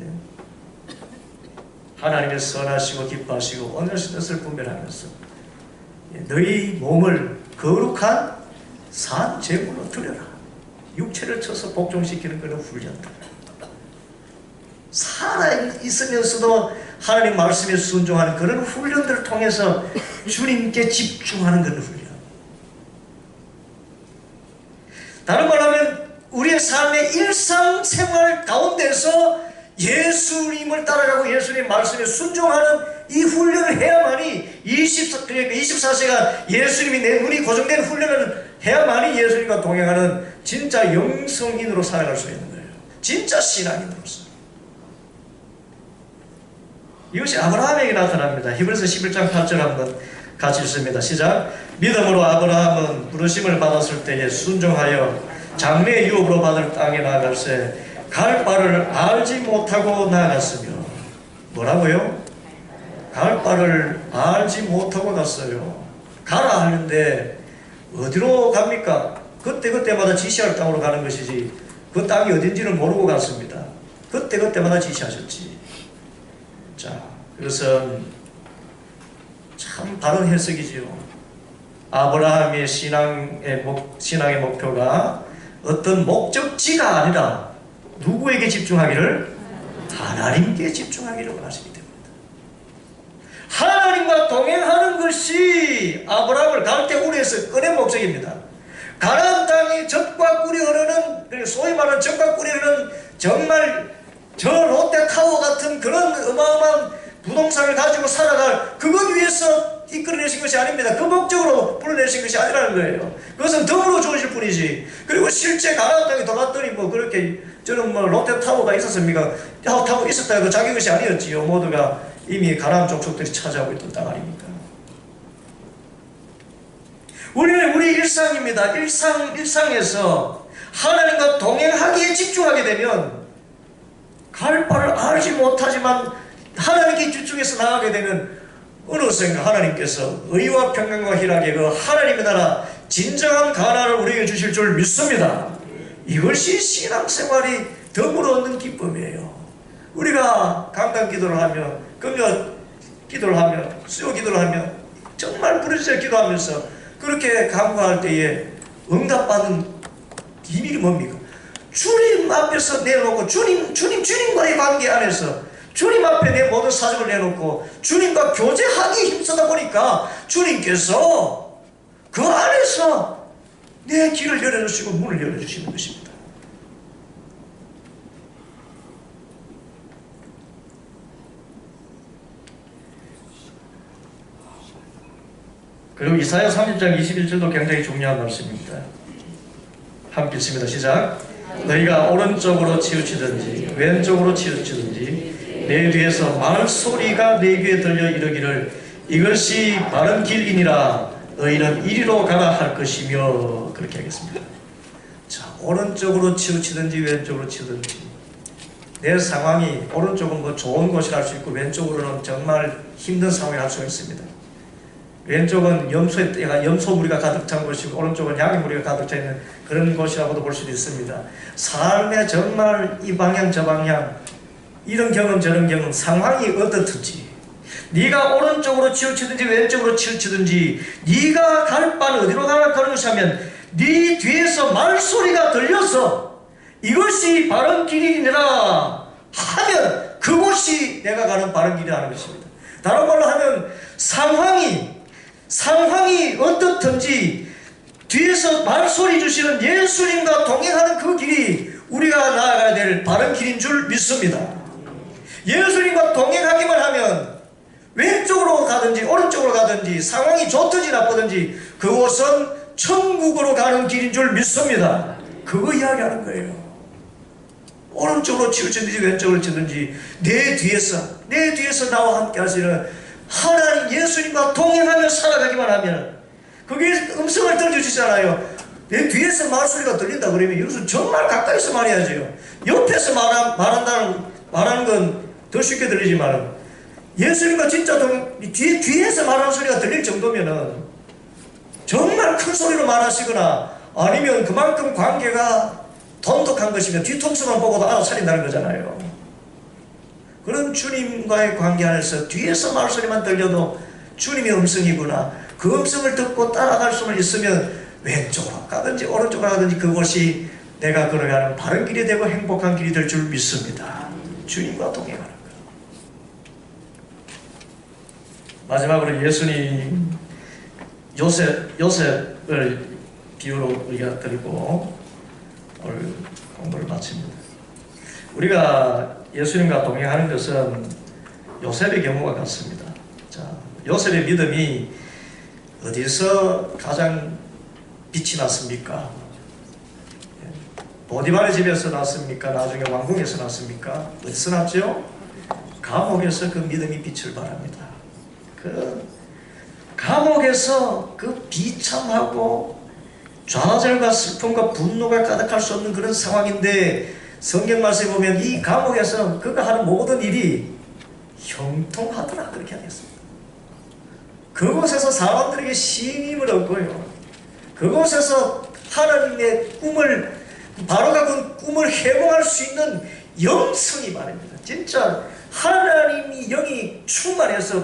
예. 하나님의 선하시고 기뻐하시고 온전하신 뜻을 분별하면서 너희 몸을 거룩한 산 제물로 드려라. 육체를 쳐서 복종시키는 그런 훈련들. 살아있으면서도 하나님 말씀에 순종하는 그런 훈련들을 통해서 주님께 집중하는 그런 훈련. 다른 말로 하면 우리의 삶의 일상생활 가운데서 예수님을 따라가고 예수님 말씀에 순종하는 이 훈련을 해야만이 24시간 예수님이 내 눈이 고정된 훈련을 해야만이 예수님과 동행하는 진짜 영성인으로 살아갈 수 있는 거예요. 진짜 신앙인으로서. 이것이 아브라함에게 나타납니다. 히브리서 11장 8절 한번 같이 읽습니다. 시작. 믿음으로 아브라함은 부르심을 받았을 때에 순종하여 장래의 유업으로 받을 땅에 나아갈새 갈 바를 알지 못하고 나아갔으며. 뭐라고요? 갈 바를 알지 못하고 갔어요. 가라 하는데 어디로 갑니까? 그때마다 지시할 땅으로 가는 것이지 그 땅이 어딘지를 모르고 갔습니다. 그때마다 지시하셨지. 자, 그것은 참 바른 해석이지요. 아브라함의 신앙의 목표가 어떤 목적지가 아니라 누구에게 집중하기를? 하나님께 집중하기를 원하시기 때문이다. 하나님과 동행하는 것이 아브라함을 갈대우리에서 꺼낸 목적입니다. 가나안 땅이 젖과 꿀이 흐르는, 소위 말하는 젖과 꿀이 흐르는 정말 저 롯데타워 같은 그런 어마어마한 부동산을 가지고 살아갈 그것 위해서 이끌어내신 것이 아닙니다. 그 목적으로 불러내신 것이 아니라는 거예요. 그것은 덤으로 주어질 뿐이지. 그리고 실제 가나안 땅에 돌았더니 뭐 그렇게 저는 뭐 롯데타워가 있었습니까? 타워 있었다 해도 자기 것이 아니었지요. 모두가 이미 가나안 족속들이 차지하고 있던 땅 아닙니까? 우리 일상입니다. 일상에서 하나님과 동행하기에 집중하게 되면 갈 바를 알지 못하지만 하나님께 집중해서 나가게 되면 어느샌가 하나님께서 의와 평강과 희락의 그 하나님의 나라 진정한 가나안을 우리에게 주실 줄 믿습니다. 이것이 신앙생활이 덤으로 얻는 기쁨이에요. 우리가 강단 기도를 하며 금요 기도를 하며 수요 기도를 하며 정말 부르짖어 기도하면서 그렇게 간구할 때에 응답받은 비밀이 뭡니까? 주님 앞에서 내놓고 주님과의 관계 안에서 주님 앞에 내 모든 사정을 내놓고 주님과 교제하기 힘쓰다 보니까 주님께서 그 안에서 내 길을 열어주시고 문을 열어주시는 것입니다. 그리고 이사야 30장 21절도 굉장히 중요한 말씀입니다. 함께 읽습니다. 시작. 너희가 오른쪽으로 치우치든지 왼쪽으로 치우치든지 내 뒤에서 말소리가 내 귀에 들려 이르기를 이것이 바른 길이니라 너희는 이리로 가라 할 것이며. 그렇게 하겠습니다. 자, 오른쪽으로 치우치든지 왼쪽으로 치우든지 내 상황이 오른쪽은 뭐 좋은 곳이라 할 수 있고 왼쪽으로는 정말 힘든 상황이 할 수가 있습니다. 왼쪽은 염소무리가 가득 찬 곳이고 오른쪽은 양이무리가 가득 차 있는 그런 곳이라고도 볼 수도 있습니다. 삶의 정말 이 방향 저 방향 이런 경험 저런 경험 상황이 어떻든지 네가 오른쪽으로 치우치든지 왼쪽으로 치우치든지 네가 갈 바는 어디로 가는 것이 하면 네 뒤에서 말소리가 들려서 이것이 바른 길이니라 하면 그곳이 내가 가는 바른 길이라는 것입니다. 다른 말로 하면 상황이 어떻든지 뒤에서 말소리 주시는 예수님과 동행하는 그 길이 우리가 나아가야 될 바른 길인 줄 믿습니다. 예수님과 동행하기만 하면 왼쪽으로 가든지 오른쪽으로 가든지 상황이 좋든지 나쁘든지 그곳은 천국으로 가는 길인 줄 믿습니다. 그거 이야기하는 거예요. 오른쪽으로 치우치든지 왼쪽으로 치든지 내 뒤에서 나와 함께 하시는 하나님 예수님과 동행하며 살아가기만 하면 그게 음성을 들려주시잖아요. 내 뒤에서 말소리가 들린다 그러면 이것은 정말 가까이서 말해야죠. 옆에서 말하는 건 더 쉽게 들리지만 예수님과 진짜 뒤에서 말하는 소리가 들릴 정도면은 정말 큰 소리로 말하시거나 아니면 그만큼 관계가 돈독한 것이면 뒤통수만 보고도 알아차린다는 거잖아요. 그런 주님과의 관계 안에서 뒤에서 말소리만 들려도 주님의 음성이구나. 그 음성을 듣고 따라갈 수만 있으면 왼쪽으로 가든지 오른쪽으로 가든지 그곳이 내가 걸어가는 바른 길이 되고 행복한 길이 될 줄 믿습니다. 주님과 동행하는 것. 마지막으로 예수님 요셉을 비유로 우리가 드리고 오늘 공부를 마칩니다. 우리가 예수님과 동행하는 것은 요셉의 경우와 같습니다. 자, 요셉의 믿음이 어디서 가장 빛이 났습니까? 보디발의 집에서 났습니까? 나중에 왕궁에서 났습니까? 어디서 났죠? 감옥에서 그 믿음이 빛을 발합니다. 그 감옥에서 그 비참하고 좌절과 슬픔과 분노가 가득할 수 없는 그런 상황인데 성경 말씀에 보면 이 감옥에서 그가 하는 모든 일이 형통하더라 그렇게 하겠습니다. 그곳에서 사람들에게 신임을 얻고요. 그곳에서 하나님의 꿈을 바로가 그 꿈을 해몽할 수 있는 영성이 말입니다. 진짜 하나님이 영이 충만해서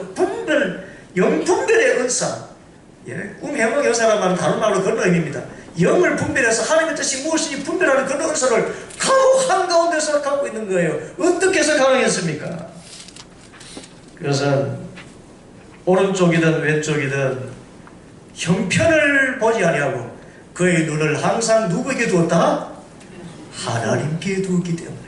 영분별의 은사, 꿈 해몽 여사라는 말은 다른 말로 그런 의미입니다. 영을 분별해서 하나님의 뜻이 무엇인지 분별하는 그런 은사를 감옥 한가운데서 갖고 있는 거예요. 어떻게 해서 가능했습니까? 그것은 오른쪽이든 왼쪽이든 형편을 보지 아니하고 그의 눈을 항상 누구에게 두었다? 하나님께 두었기 때문에요.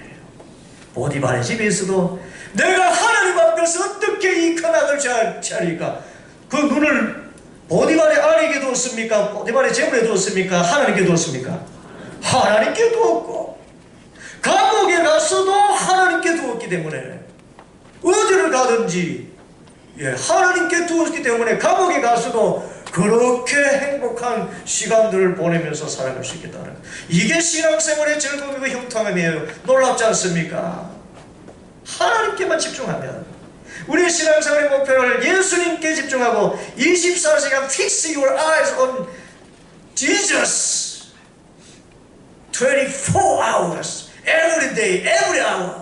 보디발의 집에서도 내가 하나님 앞에서 어떻게 이 큰 악을 자리까? 그 눈을 보디발의 아내에게 두었습니까? 보디발의 재물에 두었습니까? 하나님께 두었습니까? 하나님께 두었고 감옥에 가서도 하나님께 두었기 때문에 어디를 가든지 하나님께 두었기 때문에 감옥에 가서도 그렇게 행복한 시간들을 보내면서 살아갈 수 있겠다는 것. 이게 신앙생활의 즐거움이고 형통함이에요. 놀랍지 않습니까? 하나님께만 집중하면 우리의 신앙생활의 목표를 예수님께 집중하고 24시간 fix your eyes on Jesus 24 hours every day, every hour.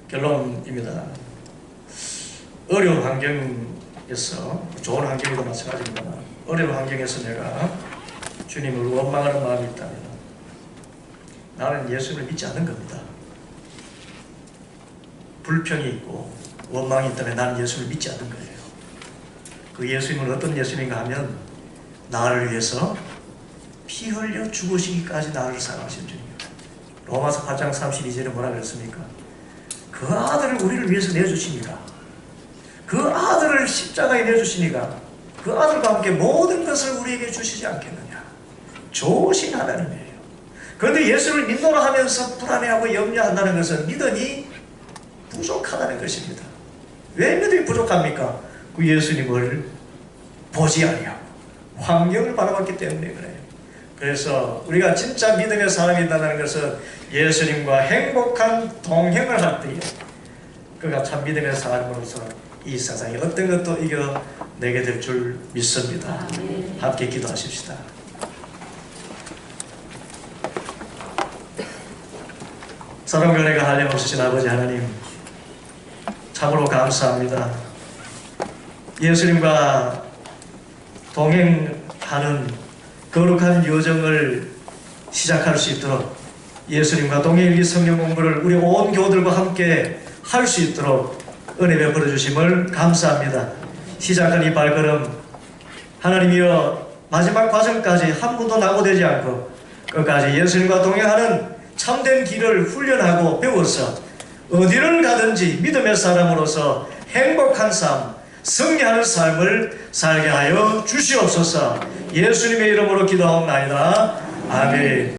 결론입니다. 어려운 환경에서 좋은 환경에도 마찬가지입니다. 어려운 환경에서 내가 주님을 원망하는 마음이 있다면 나는 예수님을 믿지 않는 겁니다. 불평이 있고 원망이 있다면 나는 예수님을 믿지 않는 거예요. 그 예수님은 어떤 예수님인가 하면 나를 위해서 피 흘려 죽으시기까지 나를 사랑하신 주님입니다. 로마서 8장 32절에 뭐라 그랬습니까? 그 아들을 우리를 위해서 내주시니까, 그 아들을 십자가에 내주시니까 그 아들과 함께 모든 것을 우리에게 주시지 않겠느냐. 좋으신 하나님이에요. 그런데 예수를 믿노라 하면서 불안해하고 염려한다는 것은 믿음이 부족하다는 것입니다. 왜 믿음이 부족합니까? 그 예수님을 보지 아니하고 환경을 바라봤기 때문에 그래요. 그래서 우리가 진짜 믿음의 사람이 있다는 것은 예수님과 행복한 동행을 할 때에 그가 참 믿음의 사람으로서 이 세상에 어떤 것도 이겨내게 될 줄 믿습니다. 함께 기도하십시다. 사랑과 은혜가 한량없으신 아버지 하나님, 참으로 감사합니다. 예수님과 동행하는 거룩한 여정을 시작할 수 있도록 예수님과 동행일기 성경 공부를 우리 온 교우들과 함께 할 수 있도록 은혜 베풀어 주심을 감사합니다. 시작한 이 발걸음 하나님이여 마지막 과정까지 한 분도 낙오되지 않고 끝까지 예수님과 동행하는 참된 길을 훈련하고 배워서 어디를 가든지 믿음의 사람으로서 행복한 삶, 승리하는 삶을 살게 하여 주시옵소서. 예수님의 이름으로 기도하옵나이다. 아멘.